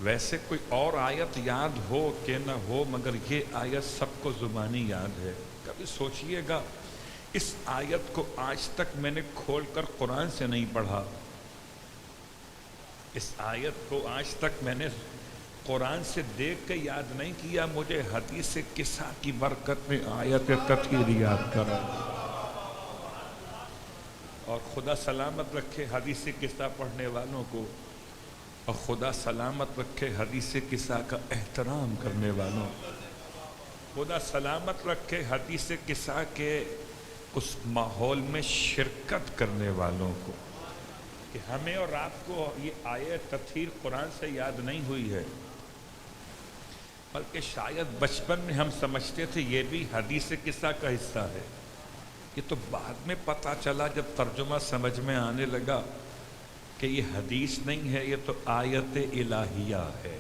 ویسے کوئی اور آیت یاد ہو کہ نہ ہو، مگر یہ آیت سب کو زبانی یاد ہے۔ کبھی سوچئے گا، اس آیت کو آج تک میں نے کھول کر قرآن سے نہیں پڑھا، اس آیت کو آج تک میں نے قرآن سے دیکھ کے یاد نہیں کیا، مجھے حدیث قصہ کی برکت میں آیت تطہیر یاد کرا۔ اور خدا سلامت رکھے حدیث قصہ پڑھنے والوں کو، اور خدا سلامت رکھے حدیث قصہ کا احترام کرنے والوں، خدا سلامت رکھے حدیث قصہ کے اس ماحول میں شرکت کرنے والوں کو، کہ ہمیں اور آپ کو یہ آیت تطہیر قرآن سے یاد نہیں ہوئی ہے، بلکہ شاید بچپن میں ہم سمجھتے تھے یہ بھی حدیث قصہ کا حصہ ہے۔ یہ تو بعد میں پتہ چلا جب ترجمہ سمجھ میں آنے لگا کہ یہ حدیث نہیں ہے، یہ تو آیت الہیہ ہے۔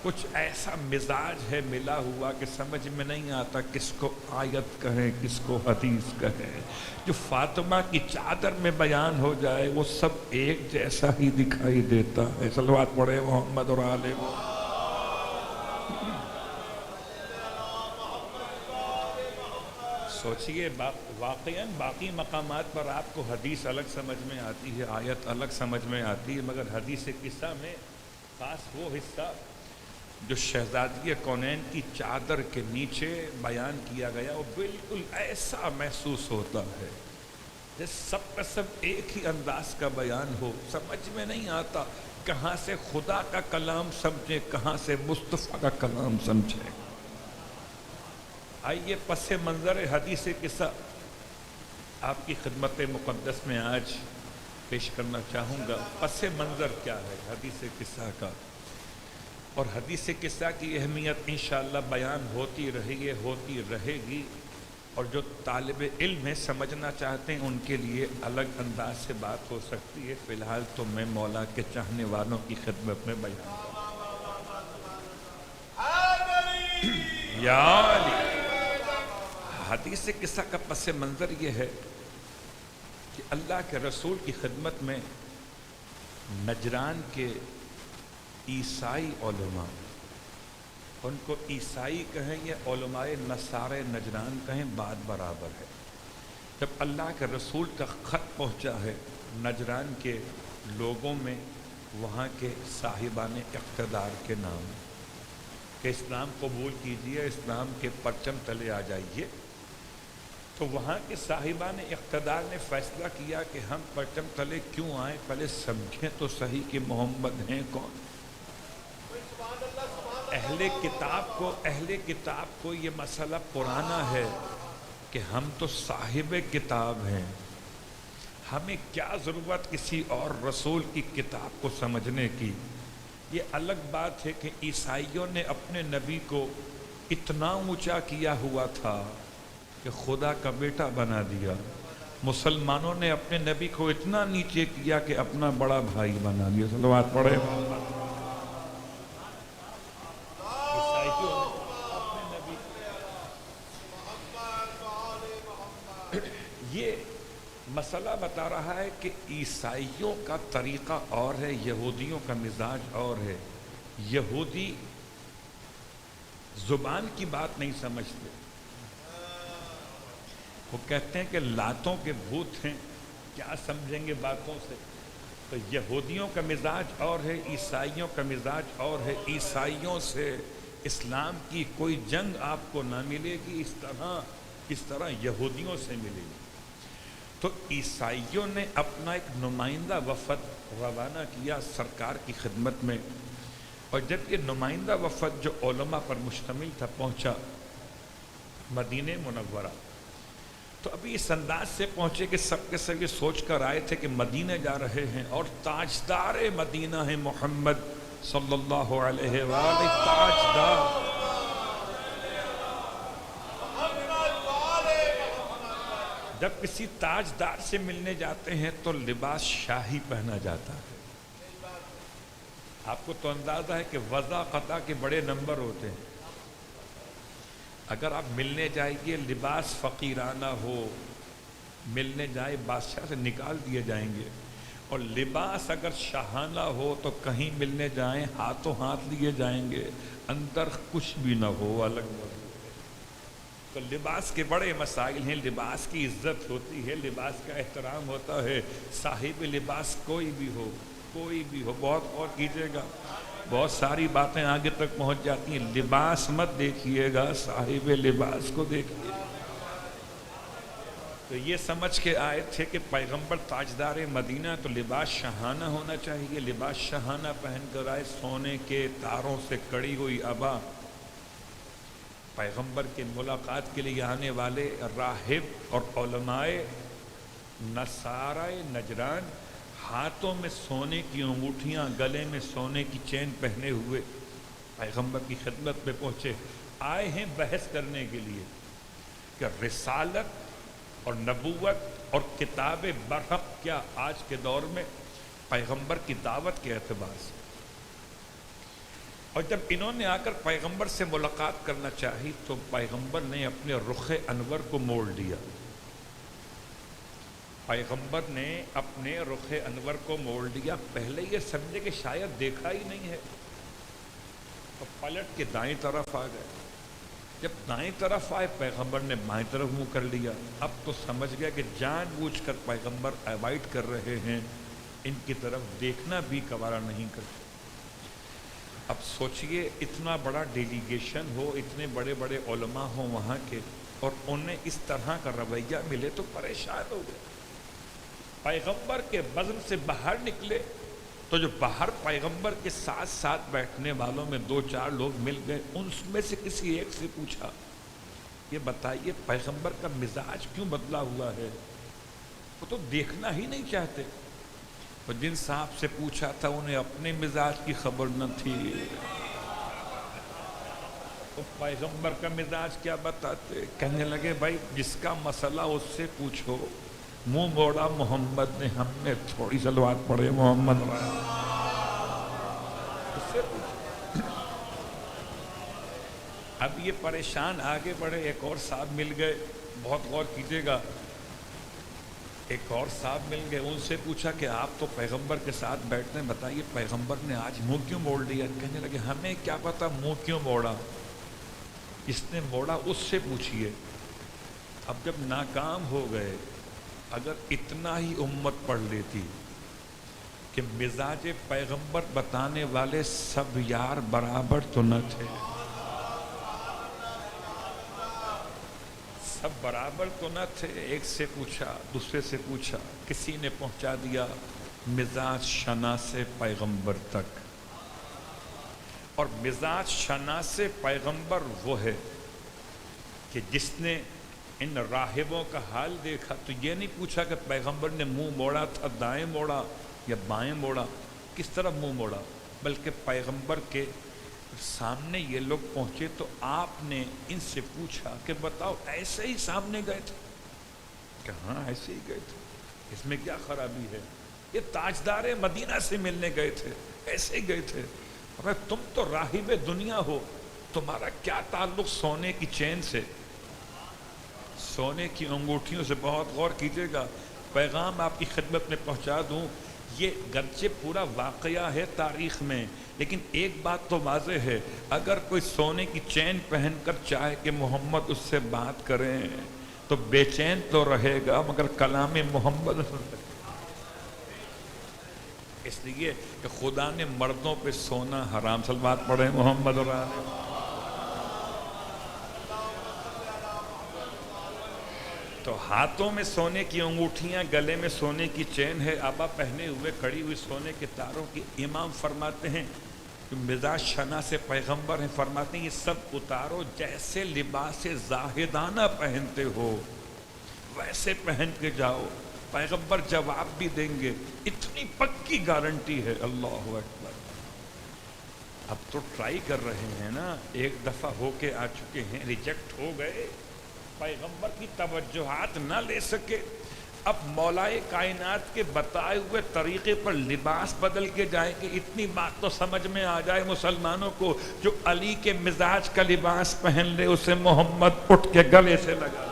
کچھ ایسا مزاج ہے ملا ہوا کہ سمجھ میں نہیں آتا کس کو آیت کہیں کس کو حدیث کہیں۔ جو فاطمہ کی چادر میں بیان ہو جائے وہ سب ایک جیسا ہی دکھائی دیتا ہے۔ صلوات پڑھے محمد اور آل محمد۔ سوچئے واقعاً باقی مقامات پر آپ کو حدیث الگ سمجھ میں آتی ہے، آیت الگ سمجھ میں آتی ہے، مگر حدیث قصہ میں خاص وہ حصہ جو شہزادی کونین کی چادر کے نیچے بیان کیا گیا وہ بالکل ایسا محسوس ہوتا ہے جیسے سب کا سب ایک ہی انداز کا بیان ہو۔ سمجھ میں نہیں آتا کہاں سے خدا کا کلام سمجھے، کہاں سے مصطفیٰ کا کلام سمجھے۔ آئیے پس منظر حدیث قصہ آپ کی خدمت مقدس میں آج پیش کرنا چاہوں گا۔ پس منظر کیا ہے حدیث قصہ کا، اور حدیث قصہ کی اہمیت انشاءاللہ بیان ہوتی رہے گی، اور جو طالب علم ہے سمجھنا چاہتے ہیں ان کے لیے الگ انداز سے بات ہو سکتی ہے۔ فی الحال تو میں مولا کے چاہنے والوں کی خدمت میں بیان یا علی۔ حدیث قصہ کا پس منظر یہ ہے کہ اللہ کے رسول کی خدمت میں نجران کے عیسائی علماء، ان کو عیسائی کہیں یا علماء نصارہ نجران کہیں بات برابر ہے، جب اللہ کے رسول کا خط پہنچا ہے نجران کے لوگوں میں، وہاں کے صاحبان اقتدار کے نام کہ اسلام قبول کیجئے، اسلام کے پرچم تلے آ جائیے، تو وہاں کے صاحبان اقتدار نے فیصلہ کیا کہ ہم پرچم تلے کیوں آئیں، پہلے سمجھیں تو صحیح کہ محمد ہیں کون۔ اہل کتاب کو یہ مسئلہ پرانا ہے کہ ہم تو صاحب کتاب ہیں، ہمیں کیا ضرورت کسی اور رسول کی کتاب کو سمجھنے کی۔ یہ الگ بات ہے کہ عیسائیوں نے اپنے نبی کو اتنا اونچا کیا ہوا تھا کہ خدا کا بیٹا بنا دیا، مسلمانوں نے اپنے نبی کو اتنا نیچے کیا کہ اپنا بڑا بھائی بنا دیا۔ صلوات پڑھے۔ یہ مسئلہ بتا رہا ہے کہ عیسائیوں کا طریقہ اور ہے، یہودیوں کا مزاج اور ہے۔ یہودی زبان کی بات نہیں سمجھتے، وہ کہتے ہیں کہ لاتوں کے بھوت ہیں، کیا سمجھیں گے باتوں سے۔ تو یہودیوں کا مزاج اور ہے، عیسائیوں کا مزاج اور ہے۔ عیسائیوں سے اسلام کی کوئی جنگ آپ کو نہ ملے گی اس طرح یہودیوں سے ملے گی۔ تو عیسائیوں نے اپنا ایک نمائندہ وفد روانہ کیا سرکار کی خدمت میں، اور جب یہ نمائندہ وفد جو علماء پر مشتمل تھا پہنچا مدینہ منورہ، تو ابھی اس انداز سے پہنچے کہ سب کے سب یہ سوچ کر آئے تھے کہ مدینہ جا رہے ہیں اور تاجدار مدینہ ہے محمد صلی اللہ علیہ وآلہ، تاجدار۔ جب کسی تاجدار سے ملنے جاتے ہیں تو لباس شاہی پہنا جاتا ہے۔ آپ کو تو اندازہ ہے کہ وضع قطع کے بڑے نمبر ہوتے ہیں، اگر آپ ملنے جائیے لباس فقیرانہ ہو، ملنے جائے بادشاہ سے نکال دیے جائیں گے، اور لباس اگر شاہانہ ہو تو کہیں ملنے جائیں ہاتھوں ہاتھ لیے جائیں گے، اندر کچھ بھی نہ ہو الگ بڑھ۔ تو لباس کے بڑے مسائل ہیں، لباس کی عزت ہوتی ہے، لباس کا احترام ہوتا ہے، صاحب لباس کوئی بھی ہو، کوئی بھی ہو، بہت غور کیجیے گا، بہت ساری باتیں آگے تک پہنچ جاتی ہیں، لباس مت دیکھیے گا، صاحب لباس کو دیکھیے۔ تو یہ سمجھ کے آئے تھے کہ پیغمبر تاجدار مدینہ تو لباس شاہانہ ہونا چاہیے، لباس شاہانہ پہن کر آئے، سونے کے تاروں سے کڑی ہوئی عبا۔ پیغمبر کے ملاقات کے لیے آنے والے راہب اور علماء نصارہ نجران ہاتھوں میں سونے کی انگوٹھیاں، گلے میں سونے کی چین پہنے ہوئے پیغمبر کی خدمت میں پہنچے، آئے ہیں بحث کرنے کے لیے کہ رسالت اور نبوت اور کتاب برحق کیا آج کے دور میں پیغمبر کی دعوت کے اعتبار سے۔ اور جب انہوں نے آ کر پیغمبر سے ملاقات کرنا چاہی تو پیغمبر نے اپنے رخ انور کو موڑ لیا، پیغمبر نے اپنے رخ انور کو موڑ لیا، پہلے یہ سمجھے کہ شاید دیکھا ہی نہیں ہے، تو پلٹ کے دائیں طرف آ گئے، جب دائیں طرف آئے پیغمبر نے بائیں طرف منہ کر لیا، اب تو سمجھ گیا کہ جان بوجھ کر پیغمبر اوائڈ کر رہے ہیں، ان کی طرف دیکھنا بھی گوارا نہیں کرتے۔ اب سوچئے اتنا بڑا ڈیلیگیشن ہو، اتنے بڑے بڑے علماء ہوں وہاں کے، اور انہیں اس طرح کا رویہ ملے تو پریشان ہو گئے۔ پیغمبر کے بزم سے باہر نکلے تو جو باہر پیغمبر کے ساتھ ساتھ بیٹھنے والوں میں دو چار لوگ مل گئے، ان میں سے کسی ایک سے پوچھا، یہ بتائیے پیغمبر کا مزاج کیوں بدلا ہوا ہے؟ وہ تو دیکھنا ہی نہیں چاہتے۔ اور جن صاحب سے پوچھا تھا انہیں اپنے مزاج کی خبر نہ تھی، تو پیغمبر کا مزاج کیا بتاتے؟ کہنے لگے بھائی جس کا مسئلہ اس سے پوچھو، منہ موڑا محمد نے، ہم نے تھوڑی صلوات پڑھے محمد اس سے پوچھو۔ اب یہ پریشان آگے بڑھے، ایک اور صاحب مل گئے، بہت غور کیجیے گا، ایک اور صاحب مل گئے، ان سے پوچھا کہ آپ تو پیغمبر کے ساتھ بیٹھتے ہیں، بتائیے پیغمبر نے آج منہ کیوں موڑ لیا؟ کہنے لگے ہمیں کیا پتا منہ کیوں موڑا، اس نے موڑا اس سے پوچھئے۔ اب جب ناکام ہو گئے، اگر اتنا ہی امت پڑھ لیتی کہ مزاج پیغمبر بتانے والے سب یار برابر تو نہ تھے، سب برابر تو نہ تھے، ایک سے پوچھا، دوسرے سے پوچھا، کسی نے پہنچا دیا مزاج شناس پیغمبر تک۔ اور مزاج شناس پیغمبر وہ ہے کہ جس نے ان راہبوں کا حال دیکھا تو یہ نہیں پوچھا کہ پیغمبر نے منہ موڑا تھا دائیں موڑا یا بائیں موڑا، کس طرف منہ موڑا، بلکہ پیغمبر کے سامنے یہ لوگ پہنچے تو آپ نے ان سے پوچھا کہ بتاؤ ایسے ہی سامنے گئے تھے؟ کہ ہاں ایسے ہی گئے تھے، اس میں کیا خرابی ہے، یہ تاجدار مدینہ سے ملنے گئے تھے، ایسے ہی گئے تھے۔ تم تو راہب دنیا ہو، تمہارا کیا تعلق سونے کی چین سے، سونے کی انگوٹھیوں سے؟ بہت غور کیجیے گا، پیغام آپ کی خدمت میں پہنچا دوں، یہ گرچہ پورا واقعہ ہے تاریخ میں، لیکن ایک بات تو واضح ہے، اگر کوئی سونے کی چین پہن کر چاہے کہ محمد اس سے بات کریں تو بے چین تو رہے گا مگر کلام محمد، اس لیے کہ خدا نے مردوں پہ سونا حرام، صلوات پڑھیں محمد اور آلہ۔ تو ہاتھوں میں سونے کی انگوٹھیاں، گلے میں سونے کی چین ہے، آبا پہنے ہوئے کڑی ہوئی سونے کے تاروں کی، امام فرماتے ہیں کہ مزاج شناس پیغمبر ہیں، فرماتے ہیں یہ سب اتارو، جیسے لباس زاہدانہ پہنتے ہو ویسے پہن کے جاؤ، پیغمبر جواب بھی دیں گے، اتنی پکی گارنٹی ہے۔ اللہ اکبر۔ اب تو ٹرائی کر رہے ہیں نا، ایک دفعہ ہو کے آ چکے ہیں، ریجیکٹ ہو گئے، پیغمبر کی توجہات نہ لے سکے، اب مولائے کائنات کے بتائے ہوئے طریقے پر لباس بدل کے جائیں کہ اتنی بات تو سمجھ میں آ جائے مسلمانوں کو، جو علی کے مزاج کا لباس پہن لے اسے محمد اٹھ کے گلے سے لگا لے۔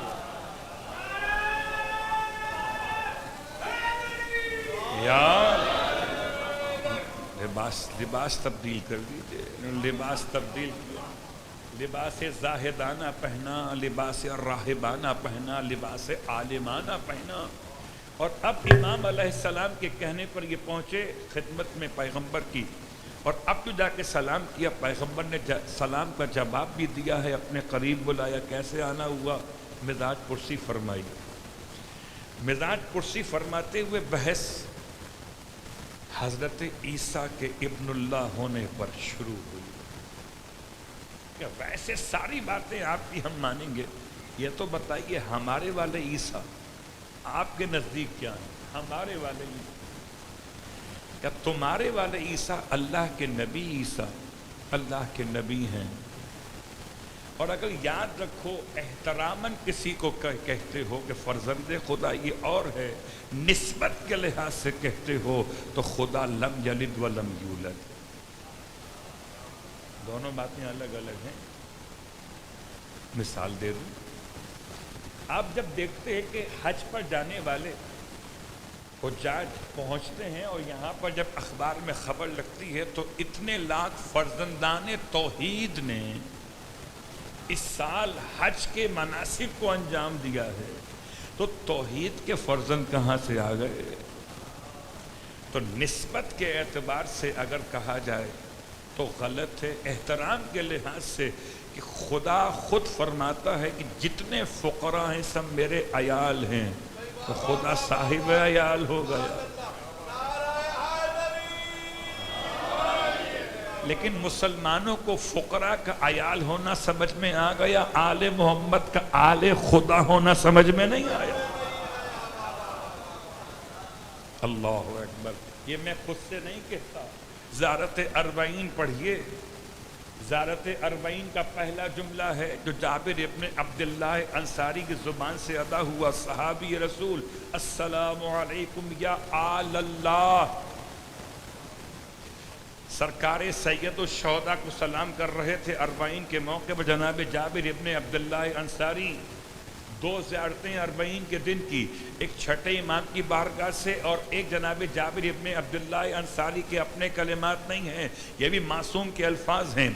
یا لباس تبدیل کر دیجئے. لباس تبدیل کیا, لباس زاہدانہ پہنا, لباس راہبانہ پہنا, لباس عالمانہ پہنا. اور اب امام علیہ السلام کے کہنے پر یہ پہنچے خدمت میں پیغمبر کی, اور اب تو جا کے سلام کیا. پیغمبر نے سلام کا جواب بھی دیا ہے, اپنے قریب بلایا. کیسے آنا ہوا؟ مزاج پرسی فرمائی. مزاج پرسی فرماتے ہوئے بحث حضرت عیسیٰ کے ابن اللہ ہونے پر شروع ہوئی. کہ ویسے ساری باتیں آپ کی ہم مانیں گے, یہ تو بتائیے ہمارے والے عیسیٰ آپ کے نزدیک کیا ہیں؟ ہمارے والے عیسیٰ, کیا تمہارے والے عیسیٰ اللہ کے نبی عیسیٰ اللہ کے نبی ہیں؟ اور اگر یاد رکھو احتراماً کسی کو کہتے ہو کہ فرزند خدا یہ اور ہے, نسبت کے لحاظ سے کہتے ہو تو خدا لم یلد ولم یولد. دونوں باتیں الگ الگ ہیں. مثال دے دوں, آپ جب دیکھتے ہیں کہ حج پر جانے والے حجاج پہنچتے ہیں اور یہاں پر جب اخبار میں خبر لگتی ہے تو اتنے لاکھ فرزندان توحید نے اس سال حج کے مناسک کو انجام دیا ہے, تو توحید کے فرزند کہاں سے آ گئے؟ تو نسبت کے اعتبار سے اگر کہا جائے تو غلط ہے. احترام کے لحاظ سے کہ خدا خود فرماتا ہے کہ جتنے فقراء ہیں سب میرے عیال ہیں, تو خدا صاحب عیال ہو گیا. لیکن مسلمانوں کو فقراء کا عیال ہونا سمجھ میں آ گیا, آل محمد کا آل خدا ہونا سمجھ میں نہیں آیا. اللہ اکبر. یہ میں خود سے نہیں کہتا, زیارت اربعین پڑھیے. زیارت اربعین کا پہلا جملہ ہے جو جابر ابن عبداللہ انصاری کی زبان سے ادا ہوا, صحابی رسول, السلام علیکم یا آل اللہ. سرکار سید الشہداء کو سلام کر رہے تھے. اربعین کے موقع پر جناب جابر ابن عبداللہ انصاری دو زیارتیں اربعین کے دن کی, ایک چھٹے امام کی بارگاہ سے اور ایک جناب جابر ابن عبداللہ انصاری کے اپنے کلمات نہیں ہیں, یہ بھی معصوم کے الفاظ ہیں.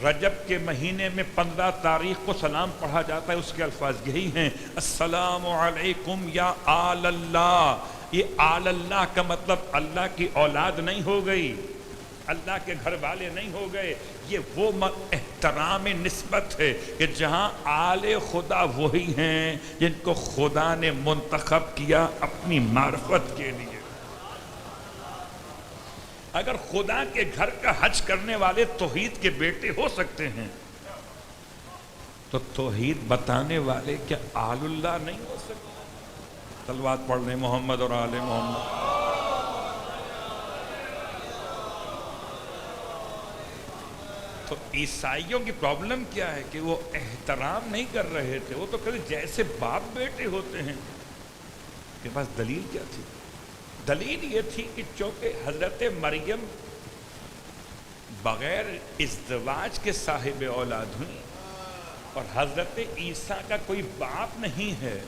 رجب کے مہینے میں 15 تاریخ کو سلام پڑھا جاتا ہے, اس کے الفاظ یہی ہیں, السلام علیکم یا آل اللہ. یہ آل اللہ کا مطلب اللہ کی اولاد نہیں ہو گئی, اللہ کے گھر والے نہیں ہو گئے. یہ وہ احترام نسبت ہے کہ جہاں آل خدا وہی ہیں جن کو خدا نے منتخب کیا اپنی معرفت کے لیے. اگر خدا کے گھر کا حج کرنے والے توحید کے بیٹے ہو سکتے ہیں تو توحید بتانے والے کیا آل اللہ نہیں ہو سکتے؟ صلوات پڑھ لیں محمد اور آل محمد. تو عیسائیوں کی پرابلم کیا ہے کہ وہ احترام نہیں کر رہے تھے, وہ تو کہتے جیسے باپ بیٹے ہوتے ہیں. کے پاس دلیل کیا تھی؟ دلیل یہ تھی کہ چونکہ حضرت مریم بغیر ازدواج کے صاحب اولاد ہوئی اور حضرت عیسیٰ کا کوئی باپ نہیں ہے,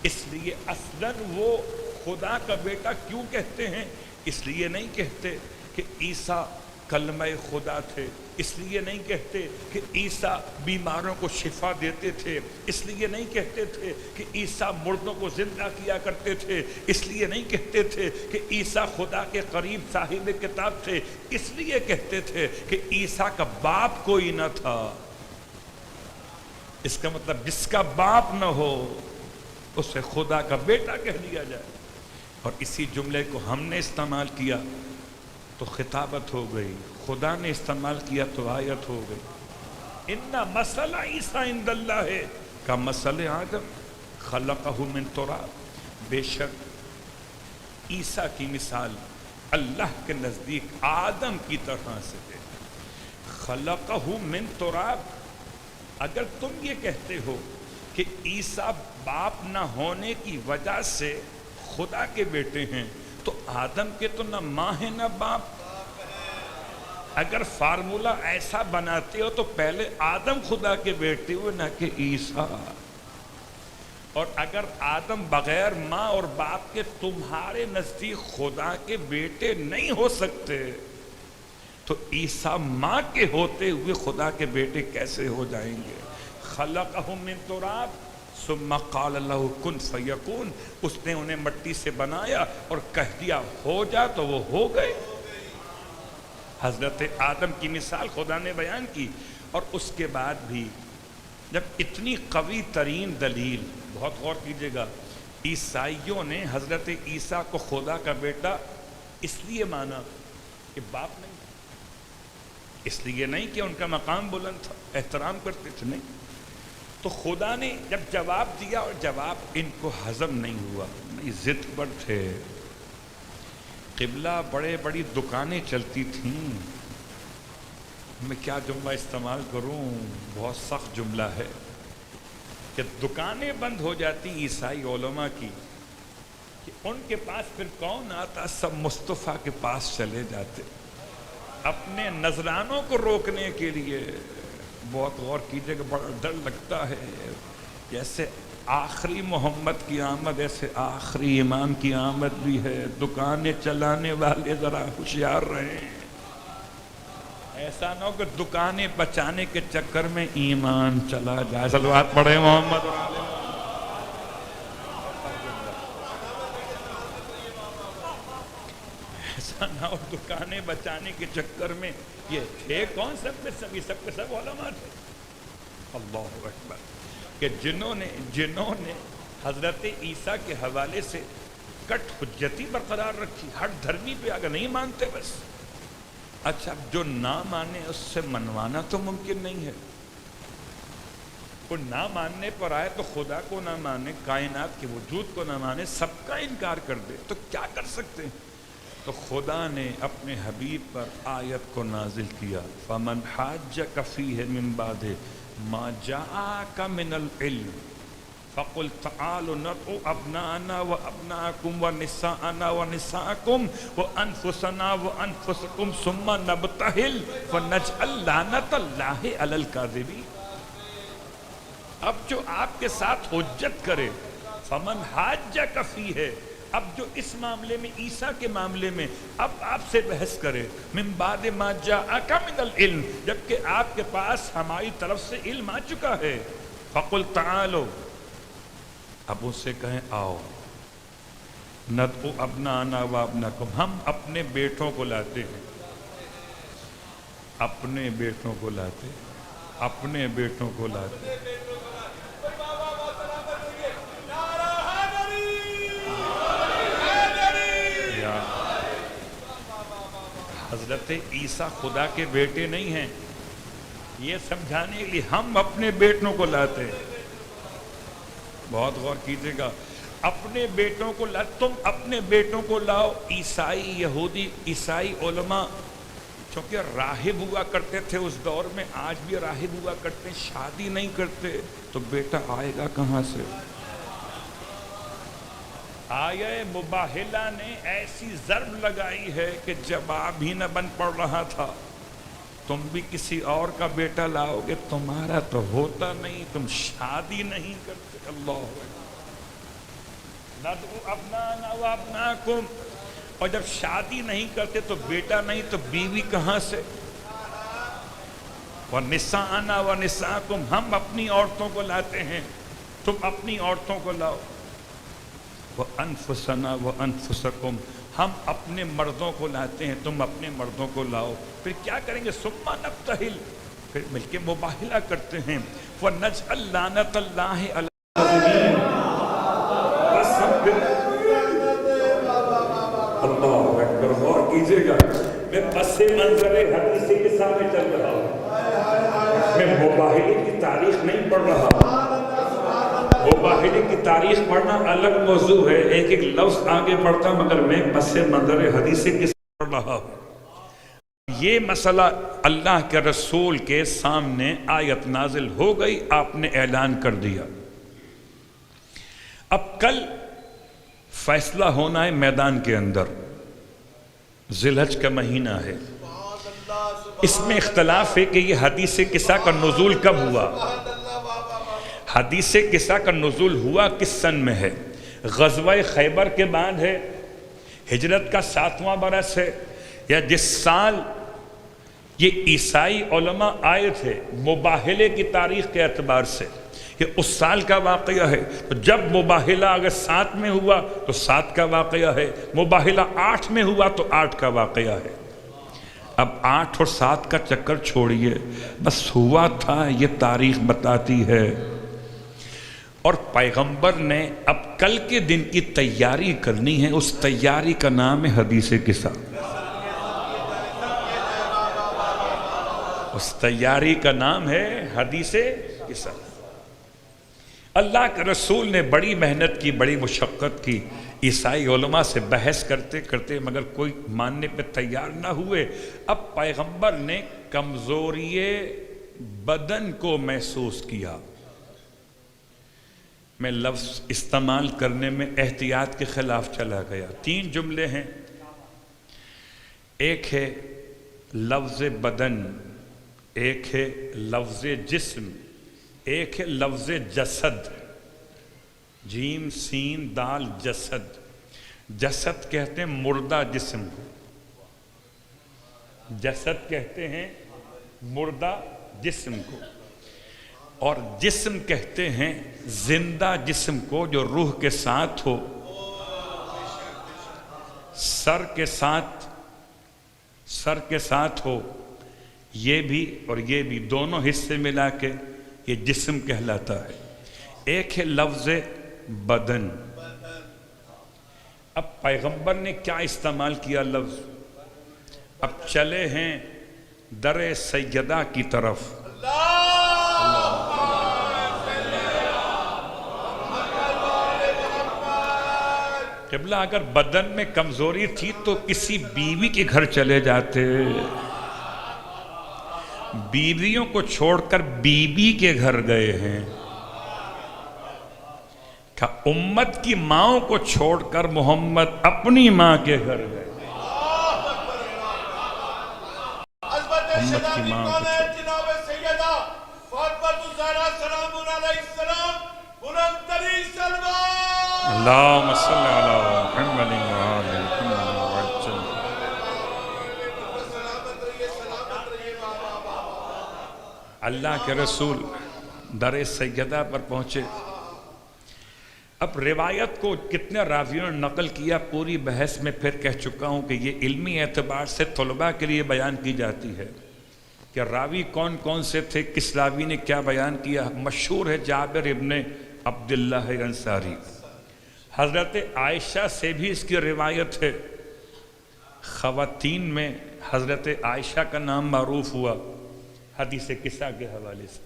اس لیے اصلاً وہ خدا کا بیٹا کیوں کہتے ہیں؟ اس لیے نہیں کہتے کہ عیسیٰ کلمہ خدا تھے, اس لیے نہیں کہتے کہ عیسیٰ بیماروں کو شفا دیتے تھے, اس لیے نہیں کہتے تھے کہ عیسیٰ مردوں کو زندہ کیا کرتے تھے, اس لیے نہیں کہتے تھے کہ عیسیٰ خدا کے قریب صاحب کتاب تھے, اس لیے کہتے تھے کہ عیسیٰ کا باپ کوئی نہ تھا. اس کا مطلب جس کا باپ نہ ہو اسے خدا کا بیٹا کہہ دیا جائے. اور اسی جملے کو ہم نے استعمال کیا تو خطابت ہو گئی, خدا نے استعمال کیا تو آیت ہو گئی. ان مثل عیسیٰ عند اللہ کا مثل آدم خلقہ من تراب. بے شک عیسیٰ کی مثال اللہ کے نزدیک آدم کی طرح سے ہے. خلقہ من تراب. اگر تم یہ کہتے ہو کہ عیسیٰ باپ نہ ہونے کی وجہ سے خدا کے بیٹے ہیں تو آدم کے تو نہ ماں ہے نہ باپ. اگر فارمولہ ایسا بناتے ہو تو پہلے آدم خدا کے بیٹے ہوئے نہ کہ عیسیٰ. اور اگر آدم بغیر ماں اور باپ کے تمہارے نزدیک خدا کے بیٹے نہیں ہو سکتے تو عیسیٰ ماں کے ہوتے ہوئے خدا کے بیٹے کیسے ہو جائیں گے؟ خلقہم من تراب ثم قال له کن فیکون، اس نے انہیں مٹی سے بنایا اور کہہ دیا ہو جا تو وہ ہو گئے۔ حضرت آدم کی مثال خدا نے بیان کی، اور اس کے بعد بھی جب اتنی قوی ترین دلیل، بہت غور کیجئے گا، عیسائیوں نے حضرت عیسیٰ کو خدا کا بیٹا اس لیے مانا کہ باپ نہیں، اس لیے نہیں کہ ان کا مقام بلند تھا، احترام کرتے تھے، نہیں، تو خدا نے جب جواب دیا اور جواب ان کو ہضم نہیں ہوا، نہیں، ضد پر تھے۔ قبلہ بڑے بڑی دکانیں چلتی تھیں، میں کیا جملہ استعمال کروں، بہت سخت جملہ ہے، کہ دکانیں بند ہو جاتی عیسائی علماء کی، کہ ان کے پاس پھر کون آتا، سب مصطفیٰ کے پاس چلے جاتے اپنے نذرانوں کو روکنے کے لیے۔ بہت غور کیجئے کہ بڑا ڈر لگتا ہے، جیسے آخری محمد کی آمد ایسے آخری امام کی آمد بھی ہے۔ دکانیں چلانے والے ذرا ہوشیار رہیں، ایسا نہ ہو کہ دکانیں بچانے کے چکر میں ایمان چلا جائے۔ صلوات پڑھیں محمد۔ ایسا نہ ہو دکانیں بچانے کے چکر میں، یہ تھے کون سب کے سب علماء تھے، اللہ اکبر، کہ جنہوں نے حضرت عیسیٰ کے حوالے سے کٹ حجتی برقرار رکھی، ہر دھرمی پہ اگر نہیں مانتے بس۔ اچھا، جو نہ مانے اس سے منوانا تو ممکن نہیں ہے، کوئی نہ ماننے پر آئے تو خدا کو نہ مانے، کائنات کے وجود کو نہ مانے، سب کا انکار کر دے تو کیا کر سکتے ہیں؟ تو خدا نے اپنے حبیب پر آیت کو نازل کیا، فَمَنْ حَاجَّكَ فِيهِ مِن بَعْدِ مَا جَاءَكَ مِنَ الْعِلْمِ فَقُلْ تَعَالُوا نَدْعُ أَبْنَاءَنَا وَأَبْنَاءَكُمْ وَنِسَاءَنَا وَنِسَاءَكُمْ وَأَنفُسَنَا وَأَنفُسَكُمْ ثُمَّ نَبْتَهِلْ فَنَجْعَلْ لَعْنَةَ اللَّهِ عَلَى الْكَاذِبِينَ۔ اب جو آپ کے ساتھ حجت کرے، فَمَنْ حَاجَّكَ فِيهِ، اب جو اس معاملے میں عیسیٰ کے معاملے میں اب آپ سے بحث کرے، من بعد ما جاءک من العلم، جبکہ آپ کے پاس ہماری طرف سے علم آ چکا ہے، فقل تعالوا، اب اس سے کہیں آؤ، ندعو ابنانا و ابناکم، ہم اپنے بیٹوں کو لاتے ہیں، اپنے بیٹوں کو لاتے، اپنے بیٹوں کو لاتے۔ حضرت عیسیٰ خدا کے بیٹے نہیں ہیں، یہ سمجھانے کے لیے ہم اپنے بیٹوں کو لاتے ہیں۔ بہت غور کیجئے گا، اپنے بیٹوں کو تم اپنے بیٹوں کو لاؤ۔ عیسائی، یہودی، عیسائی علماء چونکہ راہب ہوا کرتے تھے اس دور میں، آج بھی راہب ہوا کرتے، شادی نہیں کرتے تو بیٹا آئے گا کہاں سے؟ آیہ مباہلہ نے ایسی ضرب لگائی ہے کہ جواب ہی نہ بن پڑ رہا تھا، تم بھی کسی اور کا بیٹا لاؤ گے، تمہارا تو ہوتا نہیں، تم شادی نہیں کرتے۔ اللہ ندعو ابنانا و ابناکم، اور جب شادی نہیں کرتے تو بیٹا نہیں تو بیوی کہاں سے؟ وَنِسَاءَنَا وَنِسَاءَكُمْ، ہم اپنی عورتوں کو لاتے ہیں، تم اپنی عورتوں کو لاؤ۔ وَأَنفُسَنَا وَأَنفُسَكُمْ، ہم اپنے مردوں کو لاتے ہیں، تم اپنے مردوں کو لاؤ۔ پھر کیا کریں گے؟ ثُمَّ نَبْتَهِلْ، پھر مل کے مباہلہ کرتے ہیں۔ وَنَجْعَلْ لَعْنَةَ اللَّهِ عَلَى الْكَاذِبِينَ، اللہ اکبر، غور کیجئے گا، میں پس منظر حدیثی کے سامنے چل رہا ہوں، میں مباہلے کی تاریخ نہیں پڑھ رہا ہوں۔ مباہلے کی تاریخ پڑھنا الگ موضوع ہے، ایک ایک لفظ آگے پڑھتا، مگر میں پس منظر حدیثی کے سامنے پڑھ رہا ہوں۔ یہ مسئلہ اللہ کے رسول کے سامنے آیت نازل ہو گئی، آپ نے اعلان کر دیا۔ اب کل فیصلہ ہونا ہے میدان کے اندر، ذی الحج کا مہینہ ہے، اس میں اختلاف ہے کہ یہ حدیث قصہ کا نزول کب ہوا۔ حدیث قصہ کا نزول ہوا کس سن میں ہے؟ غزوہ خیبر کے بعد ہے، ہجرت کا 7واں برس ہے، یا جس سال یہ عیسائی علماء آئے تھے مباہلے کی تاریخ کے اعتبار سے یہ اس سال کا واقعہ ہے۔ تو جب مباہلہ اگر 7 میں ہوا تو 7 کا واقعہ ہے، مباہلہ 8 میں ہوا تو 8 کا واقعہ ہے۔ اب 8 اور 7 کا چکر چھوڑیے، بس ہوا تھا یہ تاریخ بتاتی ہے۔ اور پیغمبر نے اب کل کے دن کی تیاری کرنی ہے، اس تیاری کا نام ہے حدیث قصہ۔ اس تیاری کا نام ہے حدیث قصہ۔ اللہ کے رسول نے بڑی محنت کی، بڑی مشقت کی، عیسائی علماء سے بحث کرتے کرتے مگر کوئی ماننے پہ تیار نہ ہوئے۔ اب پیغمبر نے کمزوری بدن کو محسوس کیا۔ میں لفظ استعمال کرنے میں احتیاط کے خلاف چلا گیا۔ 3 جملے ہیں، ایک ہے لفظ بدن، ایک ہے لفظ جسم، ایک ہے لفظ جسد، جیم سین دال جسد۔ جسد کہتے ہیں مردہ جسم کو، جسد کہتے ہیں مردہ جسم کو، اور جسم کہتے ہیں زندہ جسم کو جو روح کے ساتھ ہو، سر کے ساتھ ہو، یہ بھی اور یہ بھی دونوں حصے ملا کے یہ جسم کہلاتا ہے۔ ایک ہے لفظ بدن۔ اب پیغمبر نے کیا استعمال کیا لفظ؟ اب چلے ہیں در سیدہ کی طرف۔ قبلہ اگر بدن میں کمزوری تھی تو کسی بیوی کے گھر چلے جاتے، بیویوں کو چھوڑ کر بیوی کے گھر گئے ہیں، کہ امت کی ماں کو چھوڑ کر محمد اپنی ماں کے گھر گئے، امت کی ماں کو چھوڑ۔ اللہم صلی علی محمد وآل محمد وعجل۔ اللہ کے رسول در سیدہ پر پہنچے۔ اب روایت کو کتنے راویوں نے نقل کیا پوری بحث میں پھر کہہ چکا ہوں کہ یہ علمی اعتبار سے طلباء کے لیے بیان کی جاتی ہے کہ راوی کون کون سے تھے، کس راوی نے کیا بیان کیا۔ مشہور ہے جابر ابن عبداللہ انصاری، حضرت عائشہ سے بھی اس کی روایت ہے۔ خواتین میں حضرت عائشہ کا نام معروف ہوا حدیث قصہ کے حوالے سے،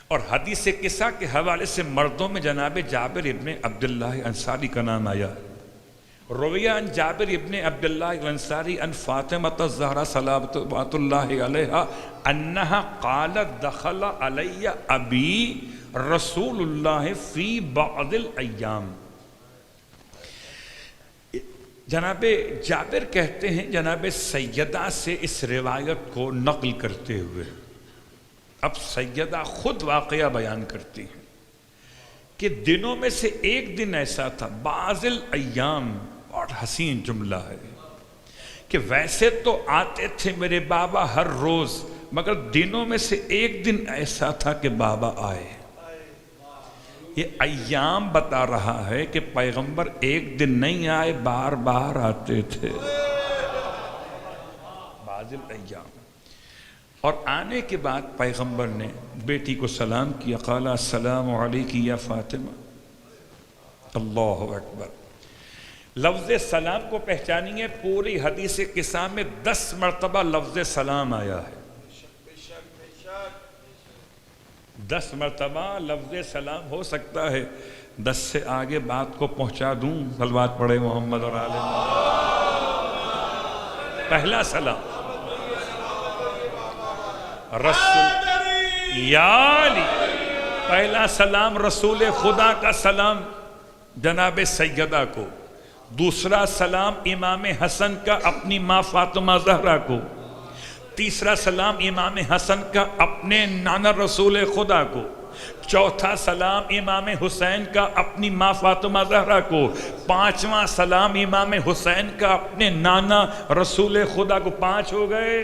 اور حدیث قصہ کے حوالے سے مردوں میں جناب جابر ابن عبداللہ انصاری کا نام آیا۔ رویہ عن جابر ابن عبداللہ الانصاری عن فاطمہ الزہرا صلوات اللہ علیہا انہا قالت دخل علی ابی رسول اللہ فی بعض الایام۔ جناب جابر کہتے ہیں جناب سیدہ سے اس روایت کو نقل کرتے ہوئے، اب سیدہ خود واقعہ بیان کرتی ہیں کہ دنوں میں سے ایک دن ایسا تھا، بعض الایام، اور حسین جملہ ہے کہ ویسے تو آتے تھے میرے بابا ہر روز، مگر دنوں میں سے ایک دن ایسا تھا کہ بابا آئے۔ یہ ایام بتا رہا ہے کہ پیغمبر ایک دن نہیں آئے، بار بار آتے تھے، بعض الایام۔ اور آنے کے بعد پیغمبر نے بیٹی کو سلام کیا، قال السلام علیکی یا فاطمہ۔ اللہ اکبر۔ لفظ سلام کو پہچانیے، پوری حدیث قصہ میں 10 مرتبہ لفظ سلام آیا ہے، 10 مرتبہ لفظ سلام۔ ہو سکتا ہے 10 سے آگے بات کو پہنچا دوں، صلوات پڑھے محمد اور آل محمد۔ پہلا سلام رسول یا علی، پہلا سلام رسول خدا کا سلام جناب سیدہ کو، دوسرا سلام امام حسن کا اپنی ماں فاطمہ زہرا کو، تیسرا سلام امام حسن کا اپنے نانا رسول خدا کو، چوتھا سلام امام حسین کا اپنی ماں فاطمہ زہرا کو، پانچواں سلام امام حسین کا اپنے نانا رسول خدا کو، 5 ہو گئے۔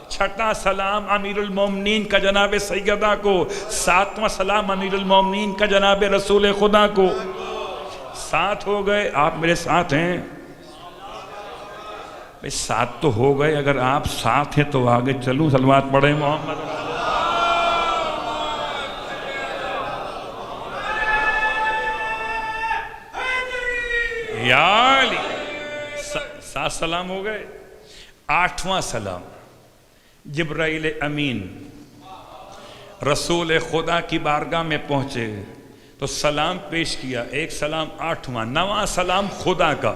چھٹا سلام امیر المومنین کا جناب سیدہ کو، 7واں سلام امیر المومنین کا جناب رسول خدا کو، 7 ہو گئے۔ آپ میرے ساتھ ہیں؟ 7 تو ہو گئے، اگر آپ ساتھ ہیں تو آگے چلوں، صلوات پڑھیں محمد۔ یا علی، 7 سلام ہو گئے۔ 8واں سلام جبرائیل امین رسول خدا کی بارگاہ میں پہنچے تو سلام پیش کیا، ایک سلام 8واں۔ 9واں سلام خدا کا،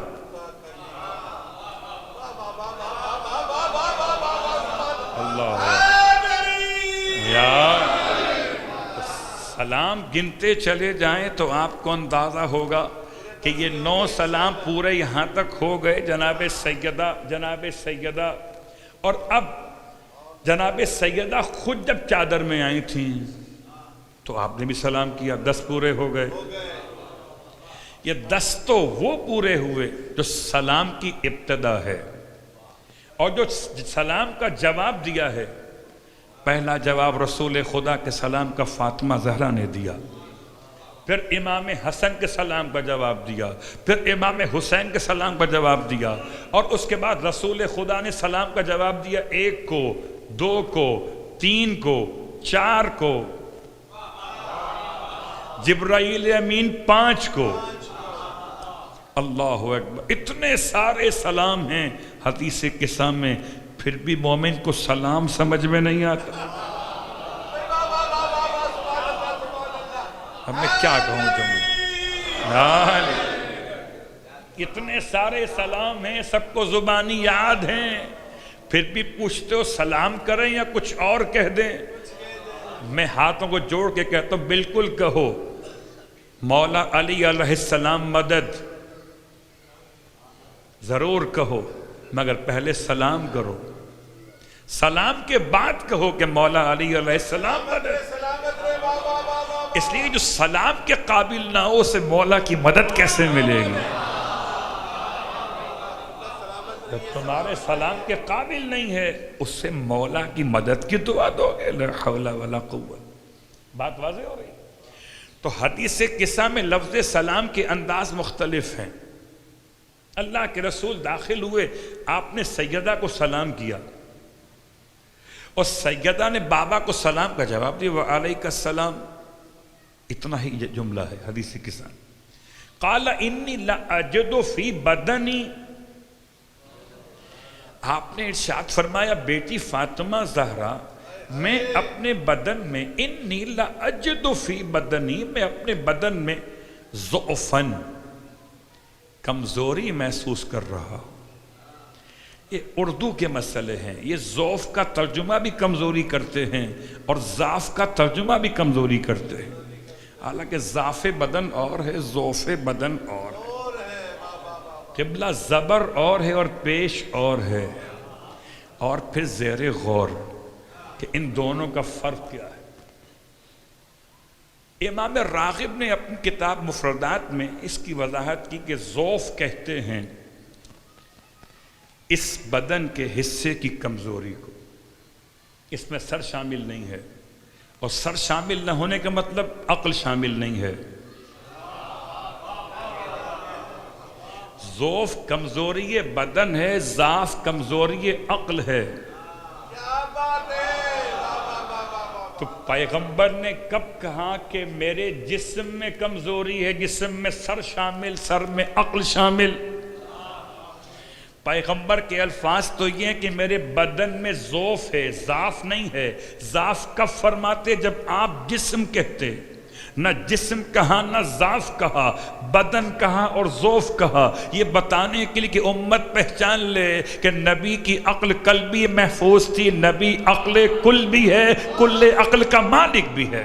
اللہ یا سلام گنتے چلے جائیں تو آپ کو اندازہ ہوگا کہ یہ 9 سلام پورے یہاں تک ہو گئے جناب سیدہ۔ اور اب جناب سیدہ خود جب چادر میں آئی تھیں تو آپ نے بھی سلام کیا، 10 پورے ہو گئے۔ یہ 10 تو وہ پورے ہوئے جو سلام کی ابتدا ہے، اور جو سلام کا جواب دیا ہے، پہلا جواب رسول خدا کے سلام کا فاطمہ زہرا نے دیا، پھر امام حسن کے سلام کا جواب دیا، پھر امام حسین کے سلام کا جواب دیا، اور اس کے بعد رسول خدا نے سلام کا جواب دیا 1 کو، 2 کو، 3 کو، 4 کو، جبرائیل امین 5 کو۔ اللہ اکبر، اتنے سارے سلام ہیں حدیث قصہ میں، پھر بھی مومن کو سلام سمجھ میں نہیں آتا۔ اب میں کیا کہوں تمہیں، اتنے سارے سلام ہیں، سب کو زبانی یاد ہیں، پھر بھی پوچھتے ہو سلام کریں یا کچھ اور کہہ دیں؟ میں ہاتھوں کو جوڑ کے کہتا ہوں بالکل کہو، مولا علی علیہ السلام مدد، ضرور کہو، مگر پہلے سلام کرو، سلام کے بعد کہو کہ مولا علی علیہ السلام مدد۔ اس لیے جو سلام کے قابل نہ ہو اسے مولا کی مدد کیسے ملے گی؟ جب تمہارے سلام کے قابل نہیں ہے اس سے مولا کی مدد کی دعا دو گے، لا حول ولا قوت۔ بات واضح ہو رہی؟ تو حدیث قصہ میں لفظ سلام کے انداز مختلف ہیں۔ اللہ کے رسول داخل ہوئے، آپ نے سیدہ کو سلام کیا، اور سیدہ نے بابا کو سلام کا جواب دیا، وعلیک السلام۔ اتنا ہی جملہ ہے حدیث قصہ۔ قال انی لاجد فی بدنی، آپ نے ارشاد فرمایا بیٹی فاطمہ زہرا، میں اپنے بدن میں، انی لاجد فی بدنی، میں اپنے بدن میں ضعفاً، کمزوری محسوس کر رہا ہوں۔ یہ اردو کے مسئلے ہیں، یہ ضعف کا ترجمہ بھی کمزوری کرتے ہیں اور ضعف کا ترجمہ بھی کمزوری کرتے ہیں، حالانکہ ضعف بدن اور ہے، ضعف بدن اور ہے، قبلہ زبر اور ہے اور پیش اور ہے، اور پھر زیر غور کہ ان دونوں کا فرق کیا ہے۔ امام راغب نے اپنی کتاب مفردات میں اس کی وضاحت کی کہ ضعف کہتے ہیں اس بدن کے حصے کی کمزوری کو، اس میں سر شامل نہیں ہے، اور سر شامل نہ ہونے کا مطلب عقل شامل نہیں ہے۔ ضعف کمزوری بدن ہے، ضعف کمزوری عقل ہے۔ تو پیغمبر نے کب کہا کہ میرے جسم میں کمزوری ہے؟ جسم میں سر شامل، سر میں عقل شامل۔ پیغمبر کے الفاظ تو یہ ہیں کہ میرے بدن میں ضعف ہے، ضعف نہیں ہے۔ ضعف کب فرماتے؟ جب آپ جسم کہتے، نہ جسم کہا نہ ضعف کہا، بدن کہا اور ضعف کہا، یہ بتانے کے لیے کہ امت پہچان لے کہ نبی کی عقل قلبی محفوظ تھی، نبی عقل کل بھی ہے، کل عقل کا مالک بھی ہے۔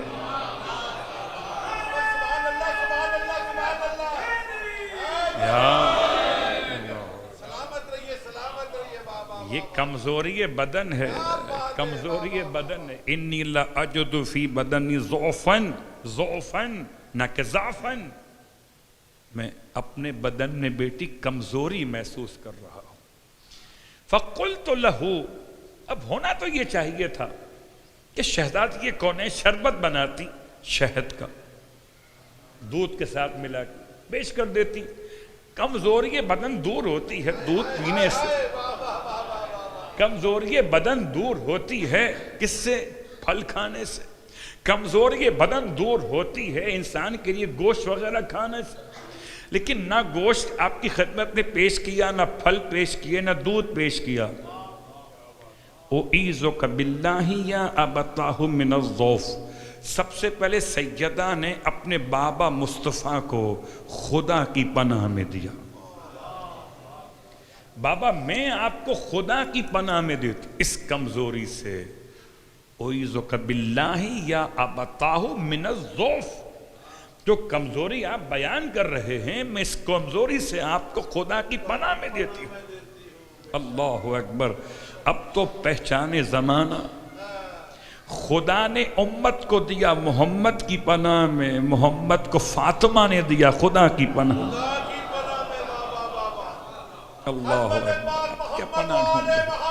یہ کمزوری بدن ہے، کمزوری بدن ہے. انی لاجد فی بدنی ضعفاً، ضعفاً نہ کہ ضعفاً، میں اپنے بدن میں بیٹی کمزوری محسوس کر رہا ہوں. فقلت لہ، اب ہونا تو یہ چاہیے تھا کہ شہزادی کونین شربت بناتی شہد کا، دودھ کے ساتھ ملا کے پیش کر دیتی. کمزوری بدن دور ہوتی ہے دودھ پینے سے، کمزوری بدن دور ہوتی ہے کس سے؟ پھل کھانے سے. کمزوری بدن دور ہوتی ہے انسان کے لیے گوشت وغیرہ کھانے سے. لیکن نہ گوشت آپ کی خدمت میں پیش کیا، نہ پھل پیش کیے، نہ دودھ پیش کیا. اعیذک باللہ یا ابتاہ من الضعف. سب سے پہلے سیدہ نے اپنے بابا مصطفیٰ کو خدا کی پناہ میں دیا. بابا میں آپ کو خدا کی پناہ میں دیتی اس کمزوری سے. اعیذک باللہ یا ابتاہ من الضعف. جو کمزوری آپ بیان کر رہے ہیں میں اس کمزوری سے آپ کو خدا کی پناہ میں دیتی ہوں. اللہ اکبر. اب تو پہچانے زمانہ. خدا نے امت کو دیا محمد کی پناہ میں، محمد کو فاطمہ نے دیا خدا کی پناہ میں. اللہ اکبر. کیا پناہ ڈھونڈ رہے ہیں؟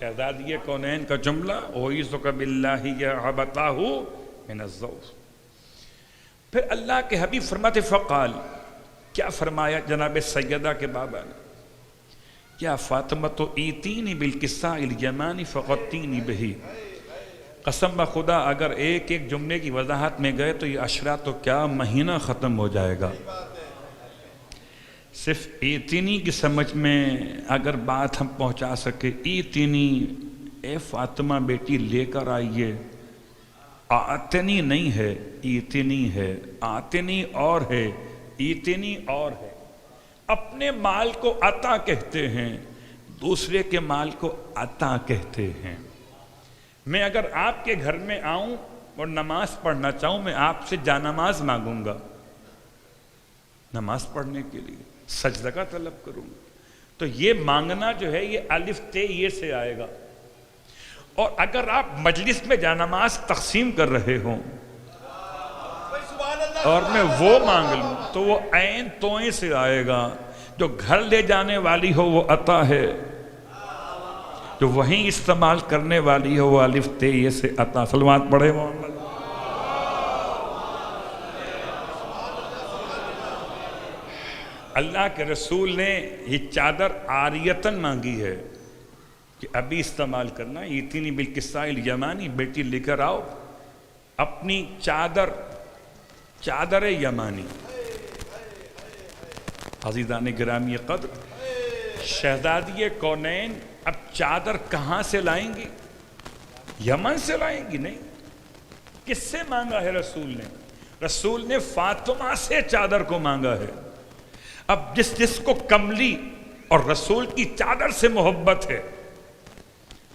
شہزادی کونین کا جملہ اعیذک باللہ یا ابتاہ من الضعف. پھر اللہ کے حبیب فرماتے فقال، کیا فرمایا جناب سیدہ کے بابا نے؟ یا فاطمہ تو ایتینی بالکساء الیمانی فغطینی بہی. قسم بخدا اگر ایک ایک جملے کی وضاحت میں گئے تو یہ عشرہ تو کیا مہینہ ختم ہو جائے گا. صرف ایتینی کی سمجھ میں اگر بات ہم پہنچا سکے، ایتینی اے فاطمہ بیٹی لے کر آئیے. آتنی نہیں ہے، ایتنی ہے. آتنی اور ہے، ایتنی اور ہے. اپنے مال کو عطا کہتے ہیں، دوسرے کے مال کو عطا کہتے ہیں. میں اگر آپ کے گھر میں آؤں اور نماز پڑھنا چاہوں، میں آپ سے جانماز مانگوں گا نماز پڑھنے کے لیے، سجدہ کا طلب کروں گا. تو یہ مانگنا جو ہے یہ الف تے یہ سے آئے گا. اور اگر آپ مجلس میں جانماز تقسیم کر رہے ہوں اور میں وہ مانگ لوں تو وہ عین توئیں سے آئے گا. جو گھر لے جانے والی ہو وہ عطا ہے، جو وہیں استعمال کرنے والی ہو وہ الف تے یہ سے عطا. سلوات پڑھے محمد. اللہ کے رسول نے یہ چادر عاریتاً مانگی ہے کہ ابھی استعمال کرنا. ایتینی بالکساء الیمانی، بیٹی لے کر آؤ اپنی چادر یمانی. عزیزان گرامی قدر، شہزادی کونین اب چادر کہاں سے لائیں گی؟ یمن سے لائیں گی نہیں. کس سے مانگا ہے رسول نے؟ رسول نے فاطمہ سے چادر کو مانگا ہے. اب جس کو کملی اور رسول کی چادر سے محبت ہے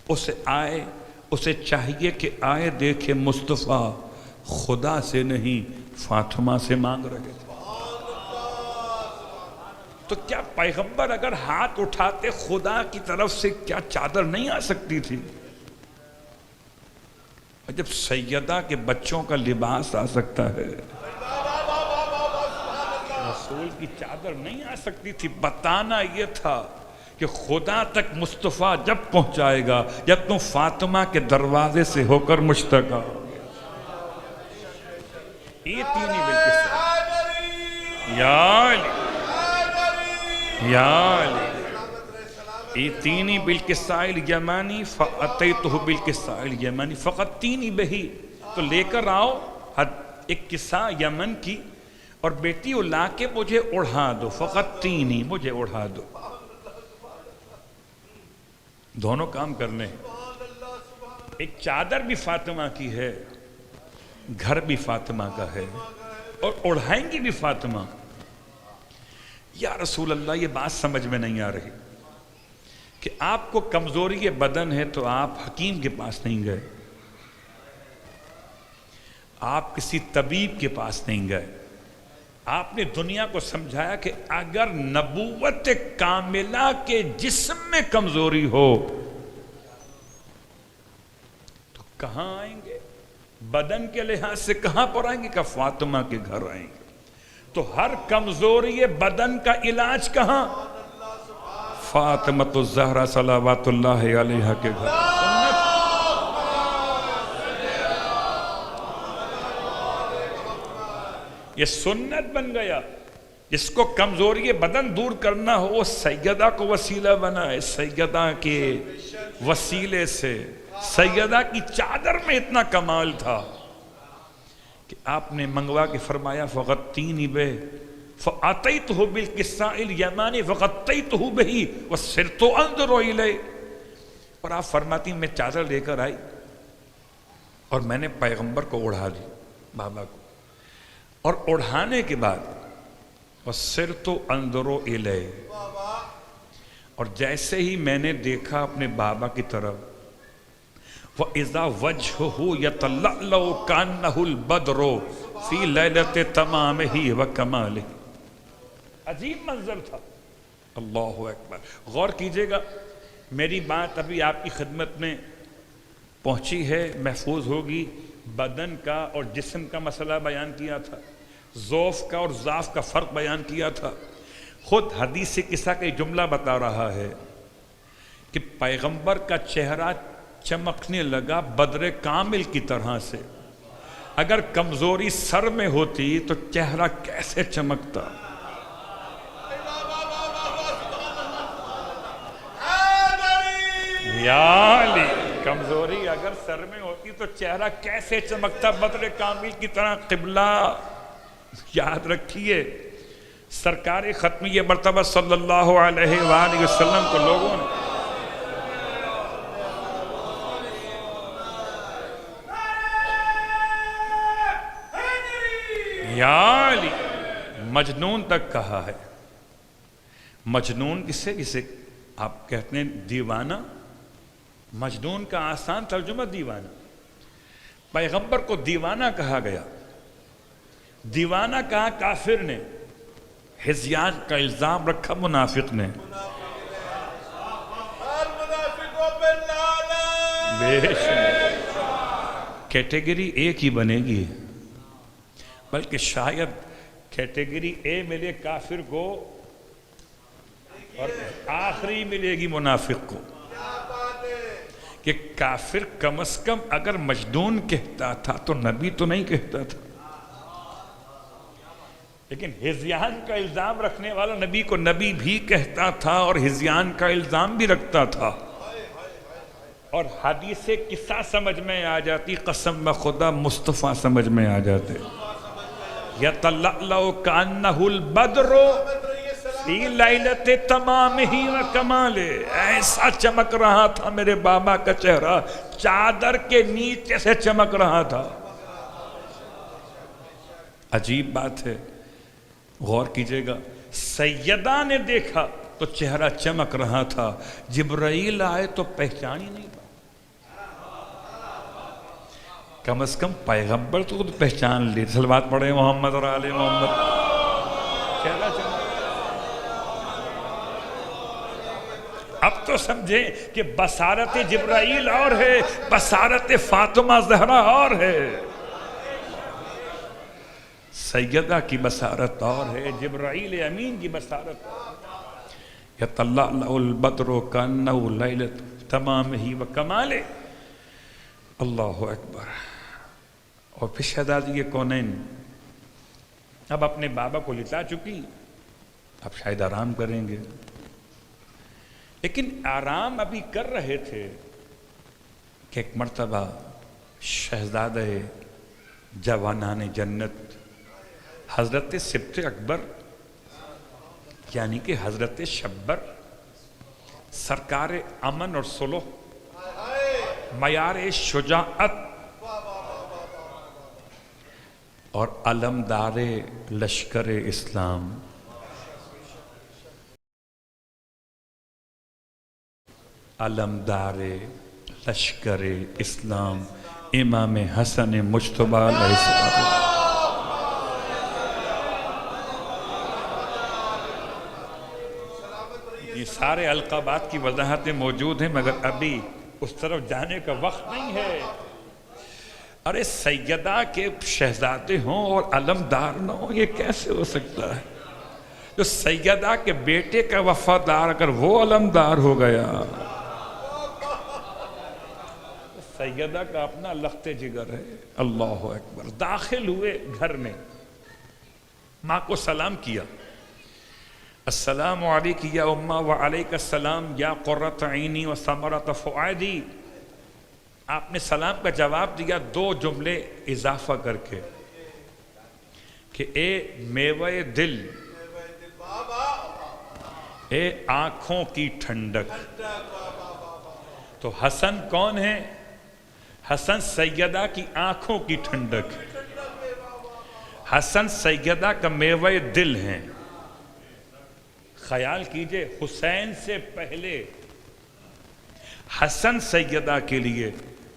اسے چاہیے کہ آئے دیکھے مصطفیٰ خدا سے نہیں فاطمہ سے مانگ رہے تھے. تو کیا پیغمبر اگر ہاتھ اٹھاتے خدا کی طرف سے کیا چادر نہیں آ سکتی تھی؟ جب سیدہ کے بچوں کا لباس آ سکتا ہے رسول کی چادر نہیں آ سکتی تھی. بتانا یہ تھا کہ خدا تک مصطفیٰ جب پہنچائے گا جب تم فاطمہ کے دروازے سے ہو کر مشتاق آؤ. ایتینی بالکساء یا علی یا علی ایتینی بالکساء الیمانی فاتیتہ بالکساء الیمانی فغطینی بہی. تو لے کر آؤ ایک کساء یمن کی اور بیٹی وہ لا کے مجھے اڑھا دو. فغطینی، مجھے اڑھا دو. دونوں کام کرنے ہیں. ایک چادر بھی فاطمہ کی ہے، گھر بھی فاطمہ کا ہے، اور اڑھائیں گی بھی فاطمہ. یا رسول اللہ یہ بات سمجھ میں نہیں آ رہی کہ آپ کو کمزوری بدن ہے تو آپ حکیم کے پاس نہیں گئے، آپ کسی طبیب کے پاس نہیں گئے، آپ نے دنیا کو سمجھایا کہ اگر نبوت کاملہ کے جسم میں کمزوری ہو تو کہاں آئیں گے؟ بدن کے لحاظ سے کہاں پر آئیں گے؟ کہ فاطمہ کے گھر آئیں گے. تو ہر کمزوری بدن کا علاج کہاں؟ فاطمۃ الزہرا صلوات اللہ علیہا کے گھر. یہ سنت بن گیا. جس کو کمزوری بدن دور کرنا ہو وہ سیدہ کو وسیلہ بنائے. سیدہ کے وسیلے سے سیدہ کی چادر میں اتنا کمال تھا کہ آپ نے منگوا کے فرمایا فغطینی بہ فَأَتَيْتُهُ بِالْكِسَّاءِ الْيَمَانِ فَغَطَّيْتُهُ بِهِ وَسِرْتُ أَنْظُرُ إِلَيْهِ. اور آپ فرماتی میں چادر لے کر آئی اور میں نے پیغمبر کو اڑھا دی، بابا کو، اور اڑھانے کے بعد وَسِرْتُ أَنْظُرُ إِلَيْهِ، اور جیسے ہی میں نے دیکھا اپنے بابا کی طرف وَإِذَا وَجْهُهُ يَتَلَّأْلَوْ كَأَنَّهُ الْبَدْرُ فِي لَيْلَةِ تَمَامِهِ وَكَمَالِهِ. عجیب منظر تھا. اللہ اکبر. غور کیجئے گا، میری بات ابھی آپ کی خدمت میں پہنچی ہے، محفوظ ہوگی. بدن کا اور جسم کا مسئلہ بیان کیا تھا، ضعف کا اور ضعف کا فرق بیان کیا تھا. خود حدیث قصہ کا جملہ بتا رہا ہے کہ پیغمبر کا چہرہ چمکنے لگا بدر کامل کی طرح سے. اگر کمزوری سر میں ہوتی تو چہرہ کیسے چمکتا؟ یا علی، کمزوری اگر سر میں ہوتی تو چہرہ کیسے چمکتا بدر کامل کی طرح. قبلہ یاد رکھیے، سرکار ختمی مرتبہ صلی اللہ علیہ وآلہ وسلم کو لوگوں نے یا علی مجنون تک کہا ہے. مجنون کسے آپ کہتے ہیں دیوانہ. مجنون کا آسان ترجمہ دیوانہ. پیغمبر کو دیوانہ کہا گیا. دیوانہ کہا کافر نے، ہذیان کا الزام رکھا منافق نے. کیٹیگری ایک ہی بنے گی، بلکہ شاید کیٹیگری اے ملے کافر کو اور آخری ملے گی منافق کو. کہ کافر کم از کم اگر مجنون کہتا تھا تو نبی تو نہیں کہتا تھا، لیکن ہذیان کا الزام رکھنے والا نبی کو نبی بھی کہتا تھا اور ہذیان کا الزام بھی رکھتا تھا. اور حدیث قصہ سمجھ میں آ جاتی، قسم بخدا مصطفیٰ سمجھ میں آ جاتے. یَتَلَّأْلَوْ كَأَنَّهُ الْبَدْرُ فِي لَيْلَةِ تَمَامِهِ وَكَمَالِهِ. ایسا چمک رہا تھا میرے بابا کا چہرہ، چادر کے نیچے سے چمک رہا تھا. عجیب بات ہے، غور کیجئے گا. سیدہ نے دیکھا تو چہرہ چمک رہا تھا، جبرائیل آئے تو پہچان ہی نہیں پا. کم از کم پیغمبر تو خود پہچان لی. صلوات پڑھے محمد اور آل محمد. چہرہ چمک. اب تو سمجھیں کہ بصارت جبرائیل اور ہے، بصارت فاطمہ زہرا اور ہے. سیدہ کی بصارت اور ہے، جبرائیل امین کی بصارت اور ہے. یَتَلَّأْلَأُ الْبَدْرُ كَأَنَّهُ لَيْلَةُ تَمَامِهِ وَكَمَالِهِ. اللہ اکبر. اور پھر شہزادی کونین اب اپنے بابا کو لٹا چکی، اب شاید آرام کریں گے. لیکن آرام ابھی کر رہے تھے کہ ایک مرتبہ شہزادہ جوانان جنت حضرت سبط اکبر یعنی کہ حضرت شبر، سرکار امن اور صلح، معیار شجاعت اور علمدار لشکر اسلام، علمدار لشکر اسلام امام حسن مجتبی علیہ السلام. یہ سارے القابات کی وضاحتیں موجود ہیں، مگر ابھی اس طرف جانے کا وقت نہیں ہے۔ ارے سیدہ کے شہزادے ہوں اور علمدار نہ ہوں، یہ کیسے ہو سکتا ہے؟ جو سیدہ کے بیٹے کا وفادار اگر وہ علمدار ہو گیا، سیدہ کا اپنا لخت جگر ہے۔ اللہ اکبر۔ داخل ہوئے گھر میں، ماں کو سلام کیا، السلام علیک یا اماں وعلیک السلام یا قرۃ عینی و ثمرۃ فؤادی۔ آپ نے سلام کا جواب دیا دو جملے اضافہ کر کے کہ اے میوہ دل، اے آنکھوں کی ٹھنڈک۔ تو حسن کون ہے؟ حسن سیدہ کی آنکھوں کی ٹھنڈک، حسن سیدہ کا میوہ دل ہیں۔ خیال کیجئے، حسین سے پہلے حسن سیدہ کے لیے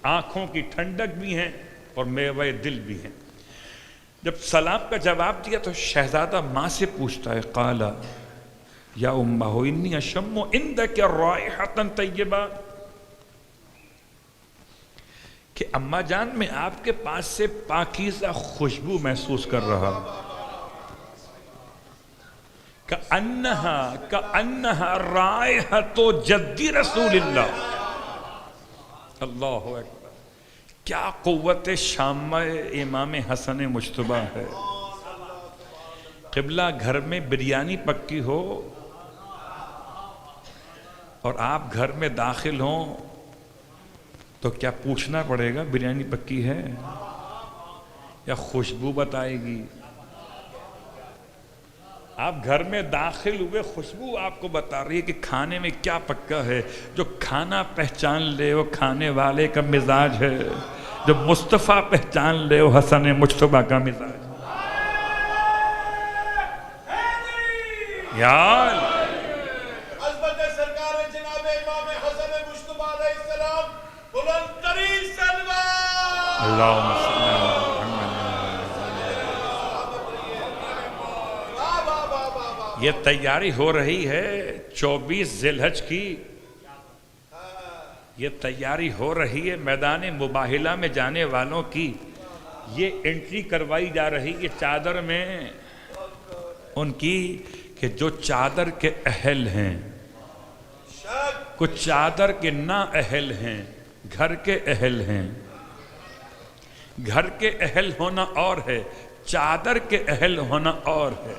آنکھوں کی ٹھنڈک بھی ہیں اور میوہ دل بھی ہیں۔ جب سلام کا جواب دیا تو شہزادہ ماں سے پوچھتا ہے، قال یا امہ انی اشم عندک رائحۃ طیبہ، کہ اماں جان میں آپ کے پاس سے پاکیزہ خوشبو محسوس کر رہا، کأنہا رائحۃ جدی رسول اللہ۔ اللہ اکبر، کیا قوت شامہ امام حسن مجتبیٰ ہے۔ قبلہ گھر میں بریانی پکی ہو اور آپ گھر میں داخل ہوں تو کیا پوچھنا پڑے گا بریانی پکی ہے یا خوشبو بتائے گی؟ آپ گھر میں داخل ہوئے، خوشبو آپ کو بتا رہی ہے کہ کھانے میں کیا پکا ہے۔ جو کھانا پہچان لے وہ کھانے والے کا مزاج ہے، جو مصطفیٰ پہچان لے وہ حسن مجتبیٰ کا مزاج ہے۔ یا عظمت سرکار جناب امام حسن مجتبیٰ علیہ السلام، بلند ترین سلوات۔ اللہم صلی اللہ علیہ وسلم۔ یہ تیاری ہو رہی ہے 24 ذی الحج کی، یہ تیاری ہو رہی ہے میدان مباہلہ میں جانے والوں کی، یہ انٹری کروائی جا رہی ہے چادر میں ان کی، کہ جو چادر کے اہل ہیں، کچھ چادر کے نا اہل ہیں، گھر کے اہل ہیں۔ گھر کے اہل ہونا اور ہے، چادر کے اہل ہونا اور ہے۔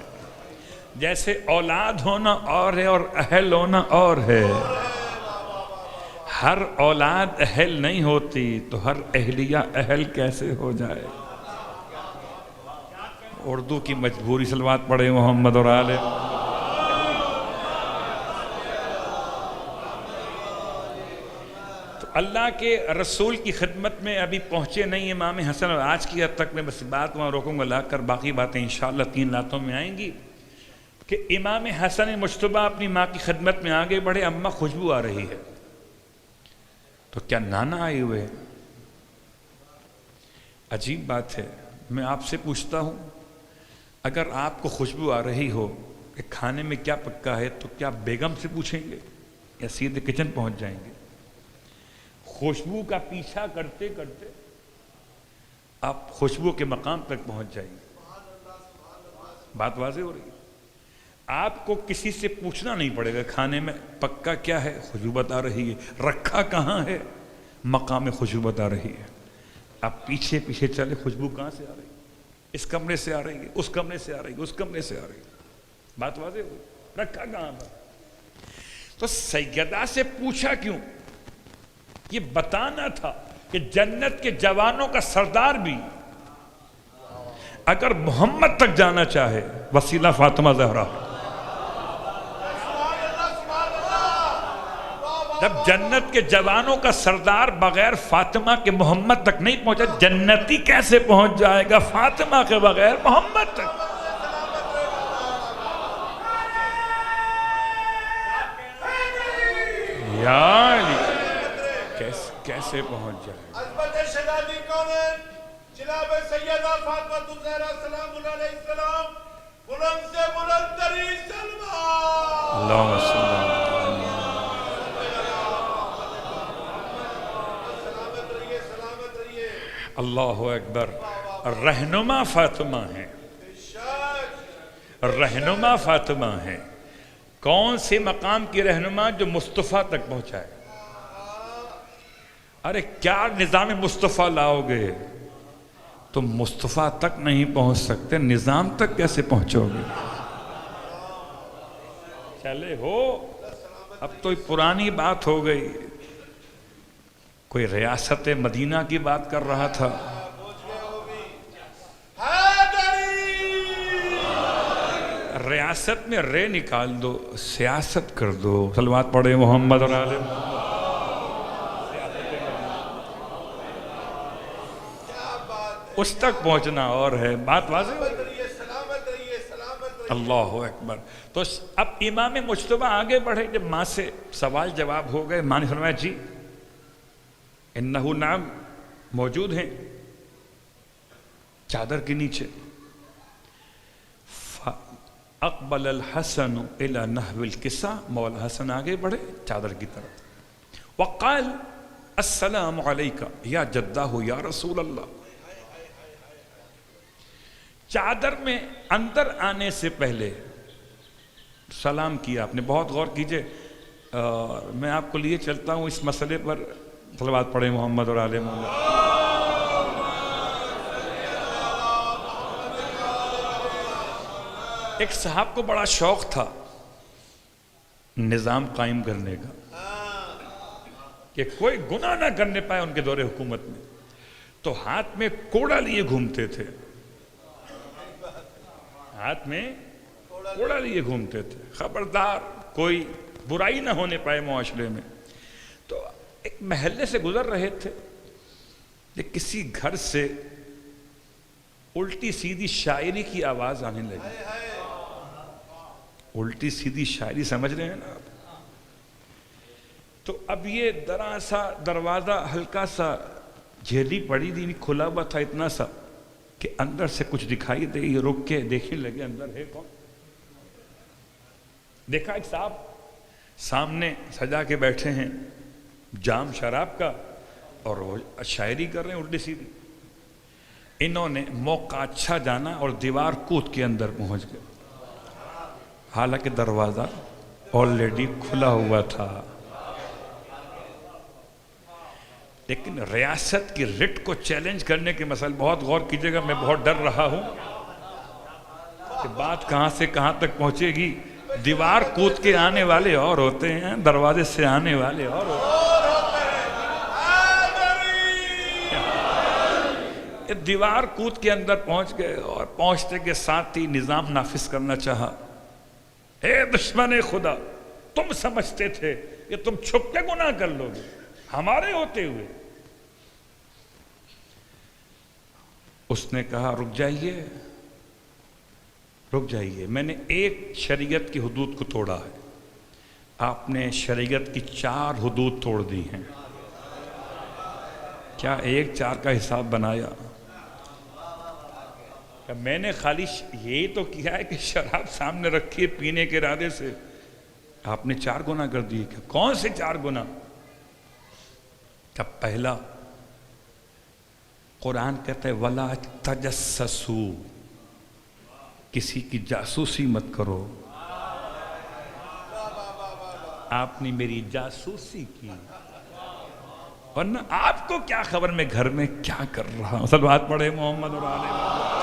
جیسے اولاد ہونا اور ہے اور اہل ہونا اور ہے۔ ہر اولاد اہل نہیں ہوتی تو ہر اہلیہ اہل کیسے ہو جائے؟ اردو کی مجبوری، صلوات پڑھے محمد اور آل۔ تو اللہ کے رسول کی خدمت میں ابھی پہنچے نہیں امام حسن، اور آج کی حد تک میں بس بات وہاں روکوں گا، لا کر باقی باتیں انشاءاللہ 3 راتوں میں آئیں گی، کہ امام حسن مجتبیٰ اپنی ماں کی خدمت میں آگے بڑھے۔ اماں خوشبو آ رہی ہے، تو کیا نانا آئے ہوئے؟ عجیب بات ہے۔ میں آپ سے پوچھتا ہوں، اگر آپ کو خوشبو آ رہی ہو کہ کھانے میں کیا پکا ہے، تو کیا بیگم سے پوچھیں گے یا سیدھے کچن پہنچ جائیں گے؟ خوشبو کا پیچھا کرتے کرتے آپ خوشبو کے مقام تک پہنچ جائیں گے۔ بات واضح ہو رہی ہے؟ آپ کو کسی سے پوچھنا نہیں پڑے گا کھانے میں پکا کیا ہے، خوشبو بتا رہی ہے، رکھا کہاں ہے، مقام خوشبو بتا رہی ہے۔ آپ پیچھے پیچھے چلے، خوشبو کہاں سے آ رہی ہے؟ اس کمرے سے آ رہی ہے، اس کمرے سے آ رہی ہے، اس کمرے سے آ رہی ہے۔ بات واضح ہوئی؟ رکھا کہاں پر؟ تو سیدہ سے پوچھا کیوں؟ یہ بتانا تھا کہ جنت کے جوانوں کا سردار بھی اگر محمد تک جانا چاہے، وسیلہ فاطمہ زہرا۔ جب جنت کے جوانوں کا سردار بغیر فاطمہ کے محمد تک نہیں پہنچا، جنتی کیسے پہنچ جائے گا فاطمہ کے بغیر محمد تک؟ یا علی، کیسے پہنچ جائے گا؟ عظمت شہزادی کونین جناب سیدہ فاطمہ الزہرا سلام علیہ السلام، بلند سے بلند ترین سلوات۔ اللہم صلی اللہ علیہ وسلم۔ اللہ اکبر. رہنما فاطمہ ہیں, رہنما فاطمہ ہیں. کون سے مقام کی رہنما؟ جو مصطفیٰ تک پہنچائے. ارے کیا نظام مصطفیٰ لاؤ گے؟ تم مصطفیٰ تک نہیں پہنچ سکتے, نظام تک کیسے پہنچو گے؟ چلے ہو, اب تو پرانی بات ہو گئی. کوئی ریاست مدینہ کی بات کر رہا تھا. ریاست میں رے نکال دو, سیاست کر دو. صلوات پڑھے محمد اور آل محمد. اس تک پہنچنا اور ہے. بات واضح ہو. اللہ اکبر. تو اب امام مجتبی آگے بڑھے. جب ماں سے سوال جواب ہو گئے, ماں نے فرمایا جی انہو نام موجود ہیں چادر کے نیچے. اقبل الحسن الى نحو الکسا. مولا حسن آگے بڑھے چادر کی طرف. وقال السلام علیکہ یا جدہ یا رسول اللہ. چادر میں اندر آنے سے پہلے سلام کیا آپ نے. بہت غور کیجئے, میں آپ کو لیے چلتا ہوں اس مسئلے پر. صلوات پڑھیں محمد اور آل محمد. ایک صاحب کو بڑا شوق تھا نظام قائم کرنے کا, کہ کوئی گناہ نہ کرنے پائے ان کے دور حکومت میں. تو ہاتھ میں کوڑا لیے گھومتے تھے, ہاتھ میں کوڑا لیے گھومتے تھے, خبردار کوئی برائی نہ ہونے پائے معاشرے میں. تو ایک محلے سے گزر رہے تھے, کسی گھر سے الٹی سیدھی شاعری کی آواز آنے لگی. الٹی سیدھی شاعری سمجھ رہے ہیں نا آپ؟ تو اب یہ درا سا دروازہ ہلکا سا جھیلی پڑی تھی, کھلا ہوا تھا اتنا سا کہ اندر سے کچھ دکھائی دے. یہ رک کے دیکھنے لگے اندر ہے کون. دیکھا ایک صاحب سامنے سجا کے بیٹھے ہیں جام شراب کا, اور وہ شاعری کر رہے ہیں الٹی سیدھی. انہوں نے موقع اچھا جانا اور دیوار کود کے اندر پہنچ گئے, حالانکہ دروازہ آلریڈی کھلا ہوا تھا. لیکن ریاست کی رٹ کو چیلنج کرنے کے مسئلے, بہت غور کیجئے گا, میں بہت ڈر رہا ہوں کہ بات کہاں سے کہاں تک پہنچے گی. دیوار کود کے آنے والے اور ہوتے ہیں, دروازے سے آنے والے اور ہوتے ہیں. دیوار کود کے اندر پہنچ گئے, اور پہنچتے کے ساتھ ہی نظام نافذ کرنا چاہا. اے دشمن خدا, تم سمجھتے تھے کہ تم چھپ کے گناہ کر لو گے ہمارے ہوتے ہوئے. اس نے کہا رک جائیے, رک جائیے, میں نے ایک شریعت کی حدود کو توڑا ہے, آپ نے شریعت کی 4 حدود توڑ دی ہیں. کیا 1 4 کا حساب بنایا؟ میں نے خالی یہی تو کیا ہے کہ شراب سامنے رکھی ہے پینے کے ارادے سے, آپ نے 4 گناہ کر دیے. کون سے 4 گناہ؟ کہ پہلا, قرآن کہتا ہے وَلَا تَجَسَّسُوا, کسی کی جاسوسی مت کرو. آپ نے میری جاسوسی کی, ورنہ آپ کو کیا خبر میں گھر میں کیا کر رہا ہوں. صلوات پڑھے محمد اور آل محمد.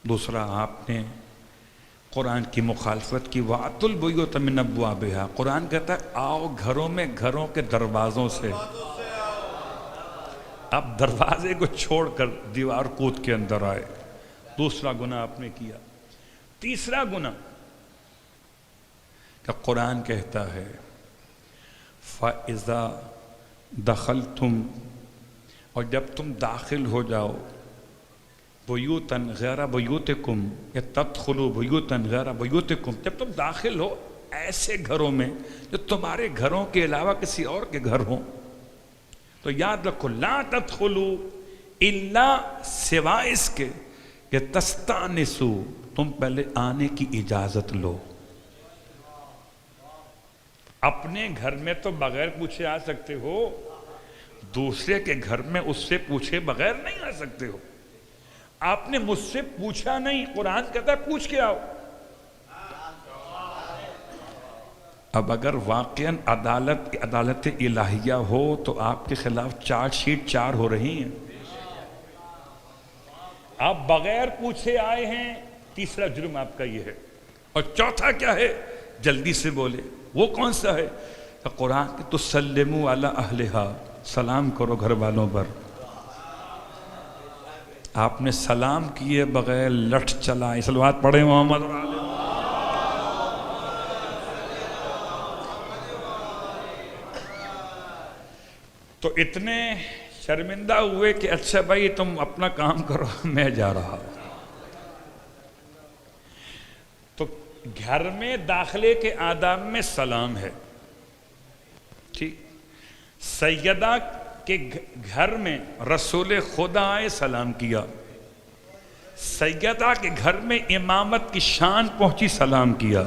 دوسرا آپ نے قرآن کی مخالفت کی. وَأْتُوا الْبُيُوتَ مِنْ أَبْوَابِهَا, قرآن کہتا ہے آؤ گھروں میں گھروں کے دروازوں سے. اب دروازے کو چھوڑ کر دیوار کود کے اندر آئے. دوسرا گناہ آپ نے کیا. تیسرا گناہ کہ قرآن کہتا ہے فَإِذَا دَخَلْتُمْ, اور جب تم داخل ہو جاؤ, بیوتن غیر بیوتکم, یا تدخلوا بیوتن غیر بیوتکم, جب تم داخل ہو ایسے گھروں میں جو تمہارے گھروں کے علاوہ کسی اور کے گھر ہوں, تو یاد رکھو لا تدخلوا الا, سوائے اس کے کہ تستانسوا, تم پہلے آنے کی اجازت لو. اپنے گھر میں تو بغیر پوچھے آ سکتے ہو، دوسرے کے گھر میں اس سے پوچھے بغیر نہیں آ سکتے ہو۔ آپ نے مجھ سے پوچھا نہیں، قرآن کہتا ہے پوچھ کے آؤ۔ اب اگر واقعاً عدالت الہیہ ہو تو آپ کے خلاف چارج شیٹ 4 ہو رہی ہیں۔ آپ بغیر پوچھے آئے ہیں، تیسرا جرم آپ کا یہ ہے۔ اور چوتھا کیا ہے؟ جلدی سے بولے، وہ کون سا ہے؟ قرآن کہ تسلموا علی اہلہا، سلام کرو گھر والوں پر۔ آپ نے سلام کیے بغیر لٹھ چلائے، صلوات پڑھے محمد اور آل۔ تو اتنے شرمندہ ہوئے کہ اچھا بھائی تم اپنا کام کرو، میں جا رہا ہوں۔ تو گھر میں داخلے کے آداب میں سلام ہے، ٹھیک۔ سیدہ کے گھر میں رسول خدا آئے، سلام کیا۔ سیدہ کے گھر میں امامت کی شان پہنچی، سلام کیا۔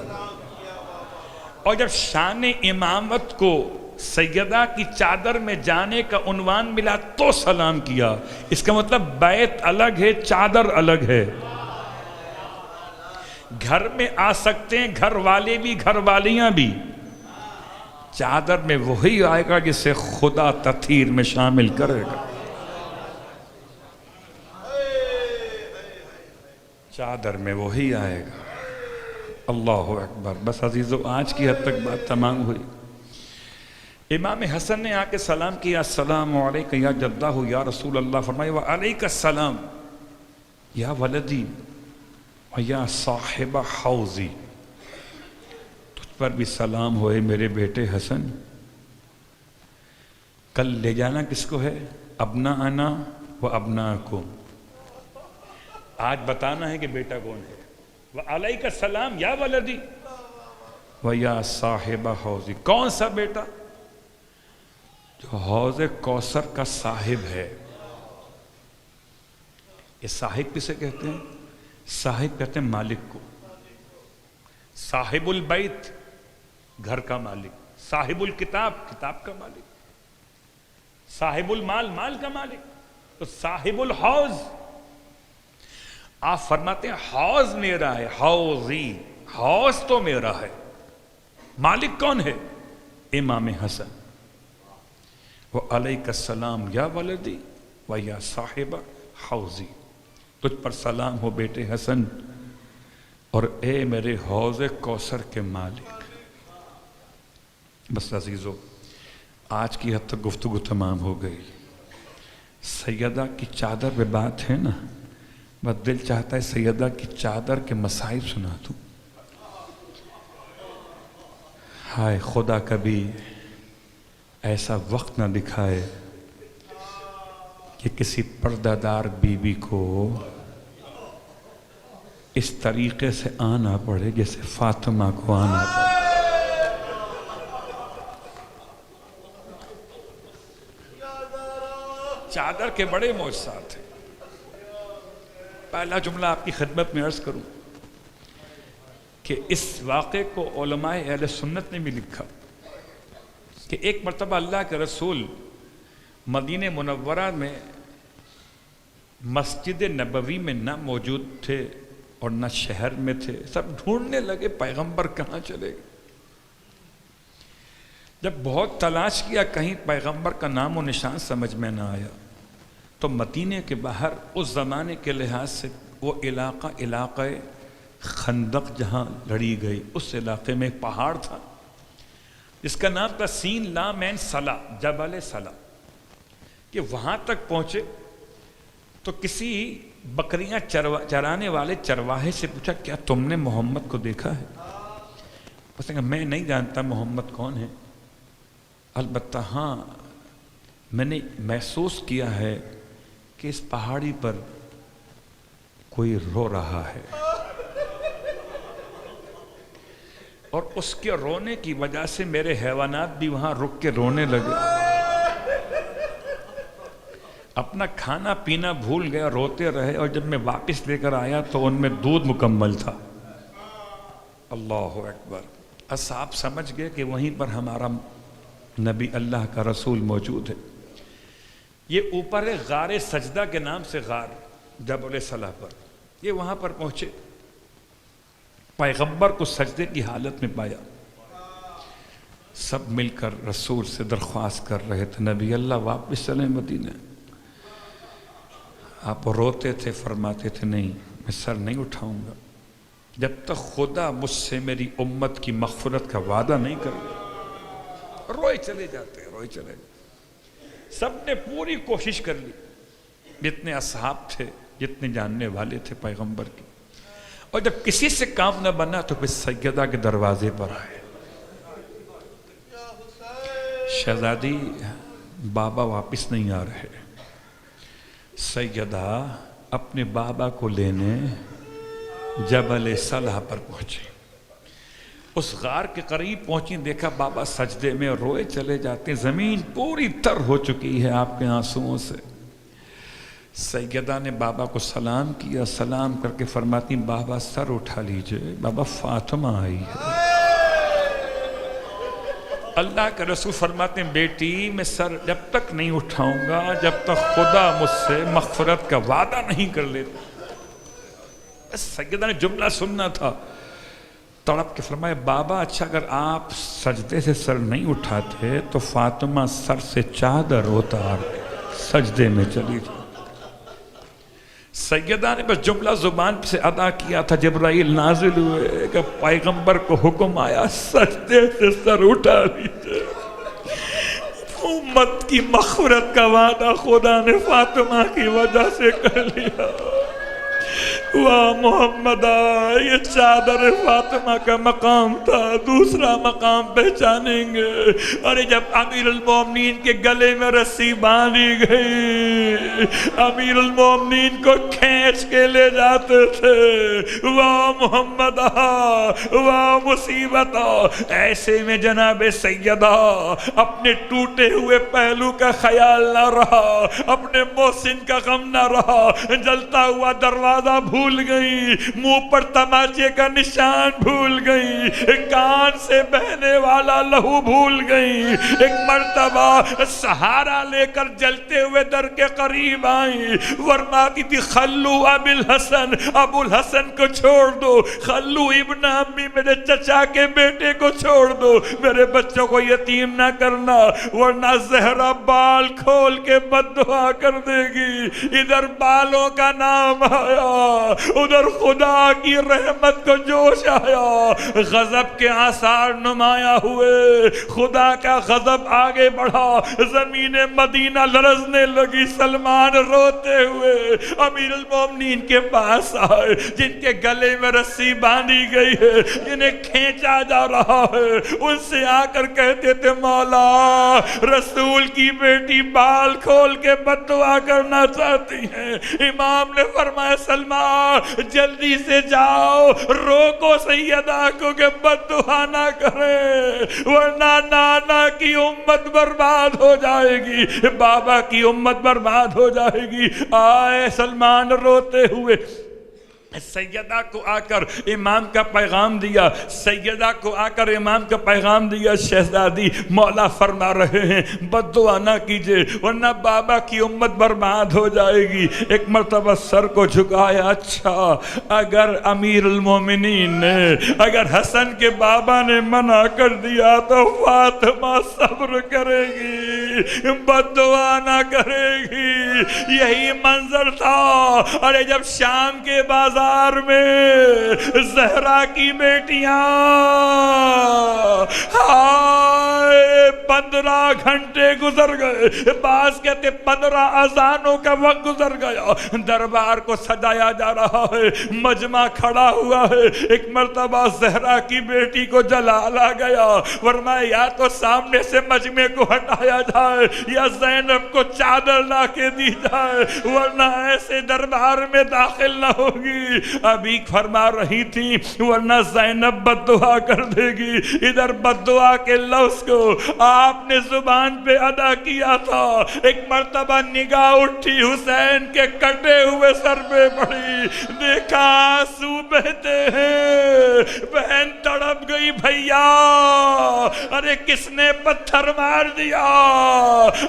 اور جب شان امامت کو سیدہ کی چادر میں جانے کا عنوان ملا تو سلام کیا۔ اس کا مطلب بیت الگ ہے، چادر الگ ہے۔ گھر میں آ سکتے ہیں گھر والے بھی، گھر والیاں بھی، چادر میں وہی آئے گا جسے خدا تطہیر میں شامل کرے گا۔ چادر میں وہی آئے گا۔ اللہ اکبر۔ بس عزیزو، آج کی حد تک بات تمام ہوئی۔ امام حسن نے آ کے سلام کیا، السلام علیکہ یا جدہ یا رسول اللہ، فرمایا وعلیکہ السلام یا ولدی یا صاحب حوضی، تجھ پر بھی سلام ہوئے میرے بیٹے حسن۔ کل لے جانا کس کو ہے؟ ابناءنا و ابناءکم۔ آج بتانا ہے کہ بیٹا کون ہے۔ وعلیکہ السلام یا ولدی و یا صاحب حوضی۔ کون سا بیٹا؟ جو حوض کوثر کا صاحب ہے۔ یہ صاحب کسے کہتے ہیں؟ صاحب کہتے ہیں مالک کو۔ صاحب البیت، گھر کا مالک۔ صاحب الکتاب، کتاب کا مالک۔ صاحب المال، مال کا مالک۔ تو صاحب الحوض، آپ فرماتے ہیں حوض میرا ہے، حوضی، حوض تو میرا ہے۔ مالک کون ہے؟ امام حسن۔ وعلیکہ السلام یا ولدی و یا صاحب حوضی، تجھ پر سلام ہو بیٹے حسن، اور اے میرے حوض کوثر کے مالک۔ بس عزیزو، آج کی حد تک گفتگو تمام ہو گئی۔ سیدہ کی چادر پہ بات ہے نا، بس دل چاہتا ہے سیدہ کی چادر کے مصائب سنا دوں۔ ہائے خدا کبھی ایسا وقت نہ دکھائے کہ کسی پردہ دار بیوی کو اس طریقے سے آنا پڑے جیسے فاطمہ کو آنا پڑے۔ چادر کے بڑے معجزات ہیں۔ پہلا جملہ آپ کی خدمت میں عرض کروں کہ اس واقعے کو علماء اہل سنت نے بھی لکھا کہ ایک مرتبہ اللہ کے رسول مدینہ منورہ میں مسجد نبوی میں نہ موجود تھے اور نہ شہر میں تھے۔ سب ڈھونڈنے لگے پیغمبر کہاں چلے گئے۔ جب بہت تلاش کیا کہیں پیغمبر کا نام و نشان سمجھ میں نہ آیا تو مدینہ کے باہر اس زمانے کے لحاظ سے وہ علاقہ خندق جہاں لڑی گئی، اس علاقے میں ایک پہاڑ تھا جس کا نام تھا سین لام عین صلا، جبل صلا، کہ وہاں تک پہنچے تو کسی بکریاں چرانے والے چرواہے سے پوچھا کیا تم نے محمد کو دیکھا ہے؟ اس نے کہا میں نہیں جانتا محمد کون ہے، البتہ ہاں میں نے محسوس کیا ہے کہ اس پہاڑی پر کوئی رو رہا ہے، اور اس کے رونے کی وجہ سے میرے حیوانات بھی وہاں رک کے رونے لگے، اپنا کھانا پینا بھول گیا، روتے رہے، اور جب میں واپس لے کر آیا تو ان میں دودھ مکمل تھا۔ اللہ اکبر۔ اصحاب سمجھ گئے کہ وہیں پر ہمارا نبی اللہ کا رسول موجود ہے. یہ اوپر ہے غار سجدہ کے نام سے غار جبل صلح پر. یہ وہاں پر پہنچے، پیغمبر کو سجدے کی حالت میں پایا. سب مل کر رسول سے درخواست کر رہے تھے، نبی اللہ واپس چلیں مدینہ. آپ روتے تھے، فرماتے تھے نہیں، میں سر نہیں اٹھاؤں گا جب تک خدا مجھ سے میری امت کی مغفرت کا وعدہ نہیں کرے. روئے چلے جاتے، روئے چلے جاتے. سب نے پوری کوشش کر لی، جتنے اصحاب تھے، جتنے جاننے والے تھے پیغمبر کی. اور جب کسی سے کام نہ بنا تو پھر سیدہ کے دروازے پر آئے. شہزادی بابا واپس نہیں آ رہے. سیدہ اپنے بابا کو لینے جبل صلح پر پہنچے. اس غار کے قریب پہنچی، دیکھا بابا سجدے میں روئے چلے جاتے. زمین پوری تر ہو چکی ہے آپ کے آنسوؤں سے. سیدہ نے بابا کو سلام کیا، سلام کر کے فرماتی بابا سر اٹھا لیجئے، بابا فاطمہ آئی ہے. اللہ کے رسول فرماتے ہیں بیٹی میں سر جب تک نہیں اٹھاؤں گا جب تک خدا مجھ سے مغفرت کا وعدہ نہیں کر لیتا. سیدہ نے جملہ سننا تھا، تڑپ کے فرمایا بابا اچھا اگر آپ سجدے سے سر نہیں اٹھاتے تو فاطمہ سر سے چادر اتار کے سجدے میں چلی جائے. سیدہ نے بس جملہ زبان سے ادا کیا تھا، جبرائیل نازل ہوئے کہ پیغمبر کو حکم آیا سجدے سے سر اٹھا لیجئے. امت کی مغفرت کا وعدہ خدا نے فاطمہ کی وجہ سے کر لیا. واہ محمد، یہ چادر فاطمہ کا مقام تھا. دوسرا مقام پہچانیں گے. ارے جب امیر المومنین کے گلے میں رسی باندھی گئی، امیر المومنین کو کھینچ کے لے جاتے تھے. واہ محمد، واہ مصیبت. ایسے میں جناب سیدہ اپنے ٹوٹے ہوئے پہلو کا خیال نہ رہا، اپنے محسن کا غم نہ رہا. جلتا ہوا دروازہ بھول گئی، منہ پر تماچے کا نشان بھول گئی، کان سے بہنے والا لہو بھول گئی. ایک مرتبہ سہارا لے کر جلتے ہوئے در کے قریب آئی، فرماتی تھی خلو ابو الحسن، ابو الحسن کو چھوڑ دو. خلو ابن امی، میرے چچا کے بیٹے کو چھوڑ دو، میرے بچوں کو یتیم نہ کرنا ورنہ زہرا بال کھول کے بد دعا کر دے گی. ادھر بالوں کا نام آیا، ادھر خدا کی رحمت کو جوش آیا. غضب کے آثار نمایاں ہوئے، خدا کا غضب آگے بڑھا. زمین مدینہ لرزنے لگی. سلمان روتے ہوئے امیر المومنین کے پاس آئے، جن کے گلے میں رسی باندھی گئی ہے، جنہیں کھینچا جا رہا ہے. ان سے آ کر کہتے تھے مولا رسول کی بیٹی بال کھول کے بد دعا کرنا چاہتی ہیں. امام نے فرمایا سلمان جلدی سے جاؤ، روکو سیدہ کو کہ بد دعا نہ کرے ورنہ نانا کی امت برباد ہو جائے گی، بابا کی امت برباد ہو جائے گی. آئے سلمان روتے ہوئے سیدہ کو آ کر امام کا پیغام دیا. سیدہ کو آ کر امام کا پیغام دیا شہزادی مولا فرما رہے ہیں بد دعا نہ کیجئے ورنہ بابا کی امت برباد ہو جائے گی. ایک مرتبہ سر کو جھکایا. اچھا اگر امیر المومنین نے، اگر حسن کے بابا نے منع کر دیا تو فاطمہ صبر کرے گی، بد دعا نہ کرے گی. یہی منظر تھا. ارے جب شام کے بازار میں زہرا کی بیٹیاں 15 گھنٹے گزر گئے، بعض کہتے 15 اذانوں کا وقت گزر گیا. دربار کو سجایا جا رہا ہے، مجمع کھڑا ہوا ہے. ایک مرتبہ زہرا کی بیٹی کو جلال آ گیا. فرمایا یا تو سامنے سے مجمع کو ہٹایا جائے یا زینب کو چادر لا کے دی جائے ورنہ ایسے دربار میں داخل نہ ہوگی. ابھی فرما رہی تھی ورنہ زینب بد دعا کر دے گی. ادھر بد دعا کے لفظ کو آپ نے زبان پہ ادا کیا تھا. ایک مرتبہ نگاہ اٹھی حسین کے کٹے ہوئے سر پہ پڑی, دیکھا آنسو بہتے ہیں, بہن تڑپ گئی, بھیا ارے کس نے پتھر مار دیا,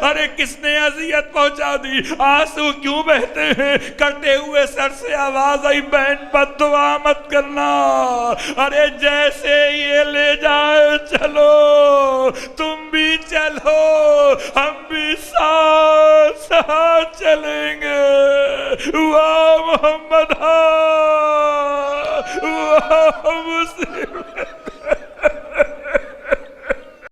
ارے کس نے اذیت پہنچا دی, آنسو کیوں بہتے ہیں؟ کٹے ہوئے سر سے آواز آئی, بہن بد دعا مت کرنا, ارے جیسے یہ لے جائے چلو تم بھی چلو, ہم بھی ساتھ ساتھ چلیں گے. واہ محمد, واہ مسلم.